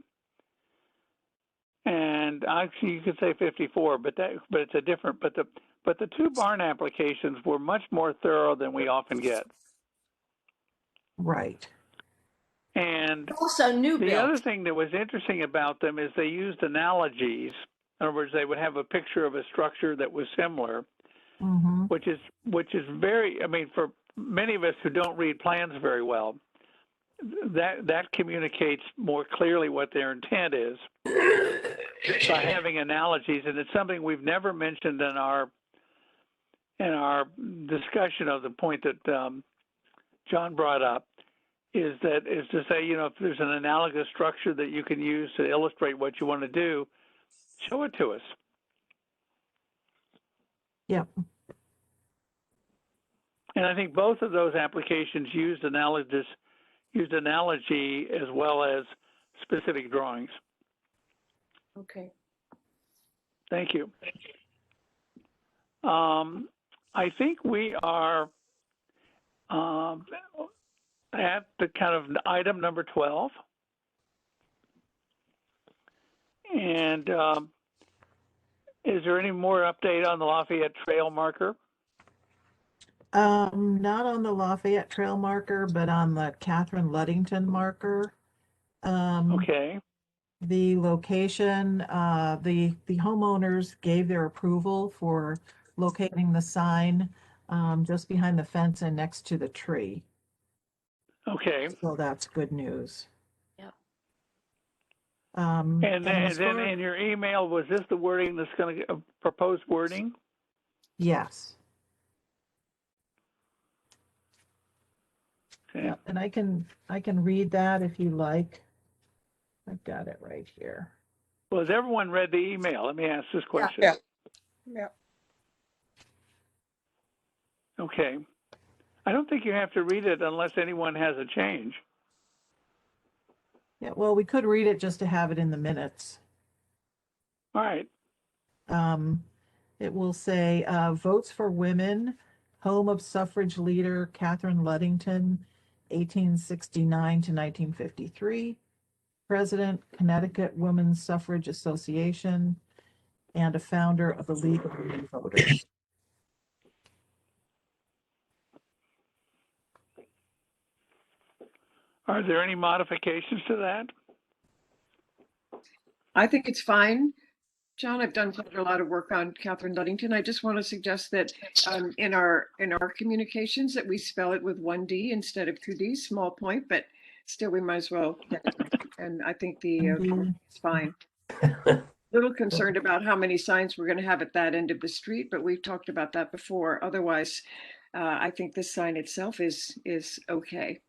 And actually, you could say 54, but it's a different. But the two barn applications were much more thorough than we often get. Right. And Also new the build. other thing that was interesting about them is they used analogies. In other words, they would have a picture of a structure that was similar, Mm-hmm. which is very. I mean, for many of us who don't read plans very well, that communicates more clearly what their intent is by having analogies, and it's something we've never mentioned in our discussion of the point that John brought up, is to say, if there's an analogous structure that you can use to illustrate what you want to do, show it to us. Yep. And I think both of those applications used analogy as well as specific drawings. Okay. Thank you. I think we are at the kind of item number 12. And is there any more update on the Lafayette Trail marker? Not on the Lafayette Trail marker, but on the Catherine Luddington marker. Okay. The location, the homeowners gave their approval for locating the sign just behind the fence and next to the tree. Okay. So that's good news. Yep. And then as far- in your email, was this the wording that's going to proposed wording? Yes. Okay. Yeah, and I can read that if you like. I've got it right here. Well, has everyone read the email? Let me ask this question. Yeah. Yeah. Okay. I don't think you have to read it unless anyone has a change. Yeah, well, we could read it just to have it in the minutes. All right. It will say, votes for women, home of suffrage leader Catherine Ludington, 1869 to 1953, President, Connecticut Women's Suffrage Association, and a founder of the League of Women Voters. Are there any modifications to that? I think it's fine. John, I've done quite a lot of work on Catherine Ludington. I just want to suggest that in our communications that we spell it with one D instead of two D. Small point, but still we might as well. And I think it's fine. Little concerned about how many signs we're going to have at that end of the street, but we've talked about that before. Otherwise, I think this sign itself is okay.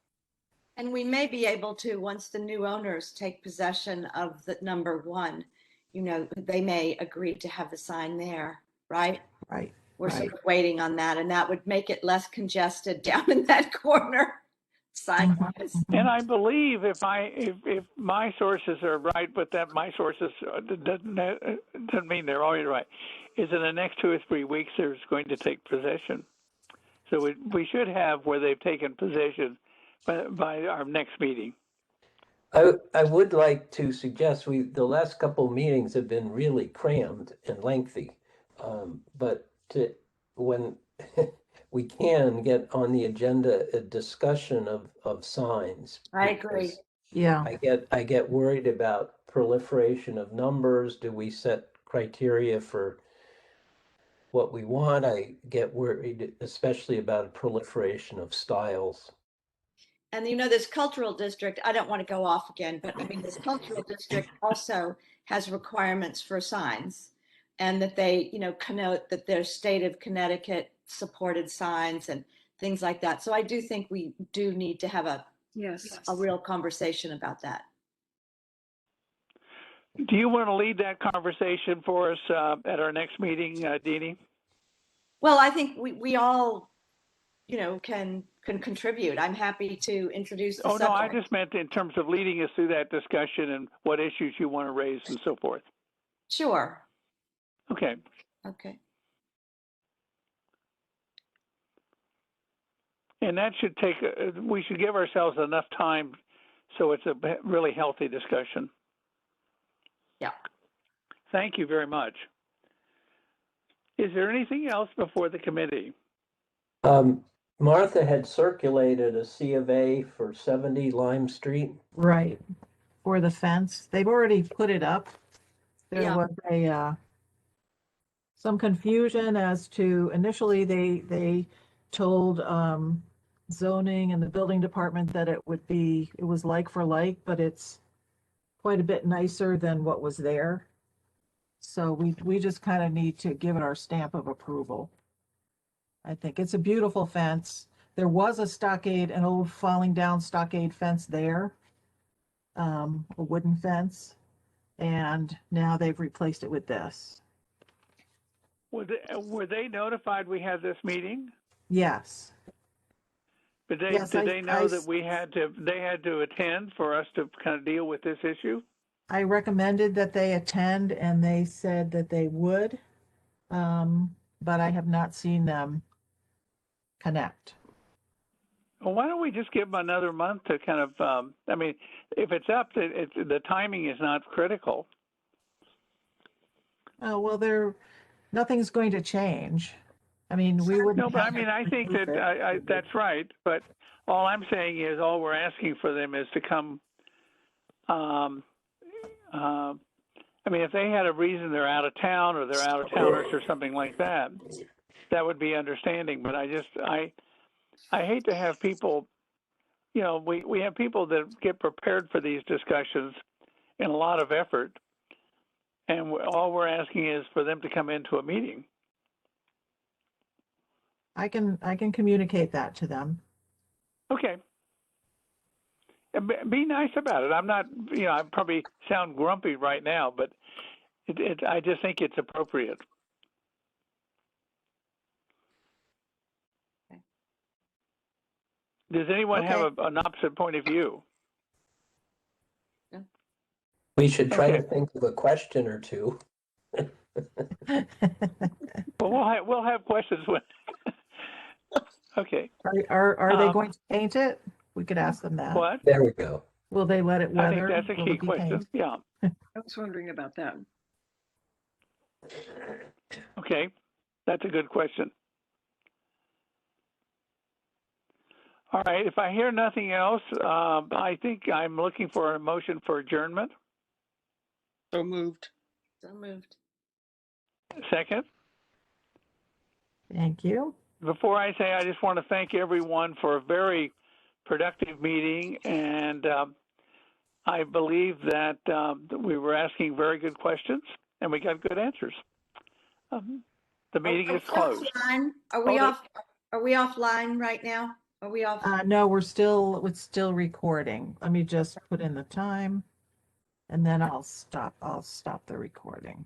And we may be able to, once the new owners take possession of the number 1, you know, they may agree to have the sign there, right? Right. We're sort of waiting on that, and that would make it less congested down in that corner sidewise. And I believe if my sources are right, but that my sources doesn't mean they're always right, is in the next 2 or 3 weeks there's going to take possession. So we should have where they've taken possession by our next meeting. I would like to suggest the last couple meetings have been really crammed and lengthy. But when we can get on the agenda a discussion of signs. I agree. Yeah. I get worried about proliferation of numbers. Do we set criteria for what we want? I get worried, especially about a proliferation of styles. And you know, this cultural district, I don't want to go off again, but I mean, this cultural district also has requirements for signs, and that they, you know, connote that they're state of Connecticut supported signs and things like that. So I do think we do need to have a real conversation about that. Do you want to lead that conversation for us at our next meeting, Deanie? Well, I think we all, you know, can contribute. I'm happy to introduce the subject. No, I just meant in terms of leading us through that discussion and what issues you want to raise and so forth. Sure. Okay. Okay. And that should take, we should give ourselves enough time so it's a really healthy discussion. Yeah. Thank you very much. Is there anything else before the committee? Martha had circulated a C of A for 70 Lime Street. Right. For the fence. They've already put it up. There was some confusion as to, initially they told zoning and the building department that it was like for like, but it's quite a bit nicer than what was there. So we just kind of need to give it our stamp of approval. I think it's a beautiful fence. There was a stockade, an old falling down stockade fence there, a wooden fence, and now they've replaced it with this. Were they notified we had this meeting? Yes. But did they know that they had to attend for us to kind of deal with this issue? I recommended that they attend, and they said that they would, but I have not seen them connect. Well, why don't we just give them another month to kind of, I mean, if it's up, the timing is not critical. Oh, well, nothing's going to change. I mean, we wouldn't. No, but I mean, I think that that's right. But all I'm saying is all we're asking for them is to come. I mean, if they had a reason they're out of town or they're out of towners or something like that, that would be understanding. But I hate to have people, you know, we have people that get prepared for these discussions in a lot of effort. And all we're asking is for them to come into a meeting. I can communicate that to them. Okay. Be nice about it. I'm not, you know, I probably sound grumpy right now, but I just think it's appropriate. Does anyone have Okay. an opposite point of view? We should try to Okay. think of a question or two. Well, we'll have questions when. Okay. Are they Um, going to paint it? We could ask them that. What? There we go. Will they let it I think weather? that's a Will key it be question. painted? Yeah. I was wondering about that. Okay. That's a good question. All right. If I hear nothing else, I think I'm looking for a motion for adjournment. So moved. So moved. Second. Thank you. Before I say, I just want to thank everyone for a very productive meeting, and I believe that we were asking very good questions and we got good answers. The meeting is closed. Offline? Are we Hold it. off? Are we offline right now? Are we off? No, it's still recording. Let me just put in the time and then I'll stop the recording.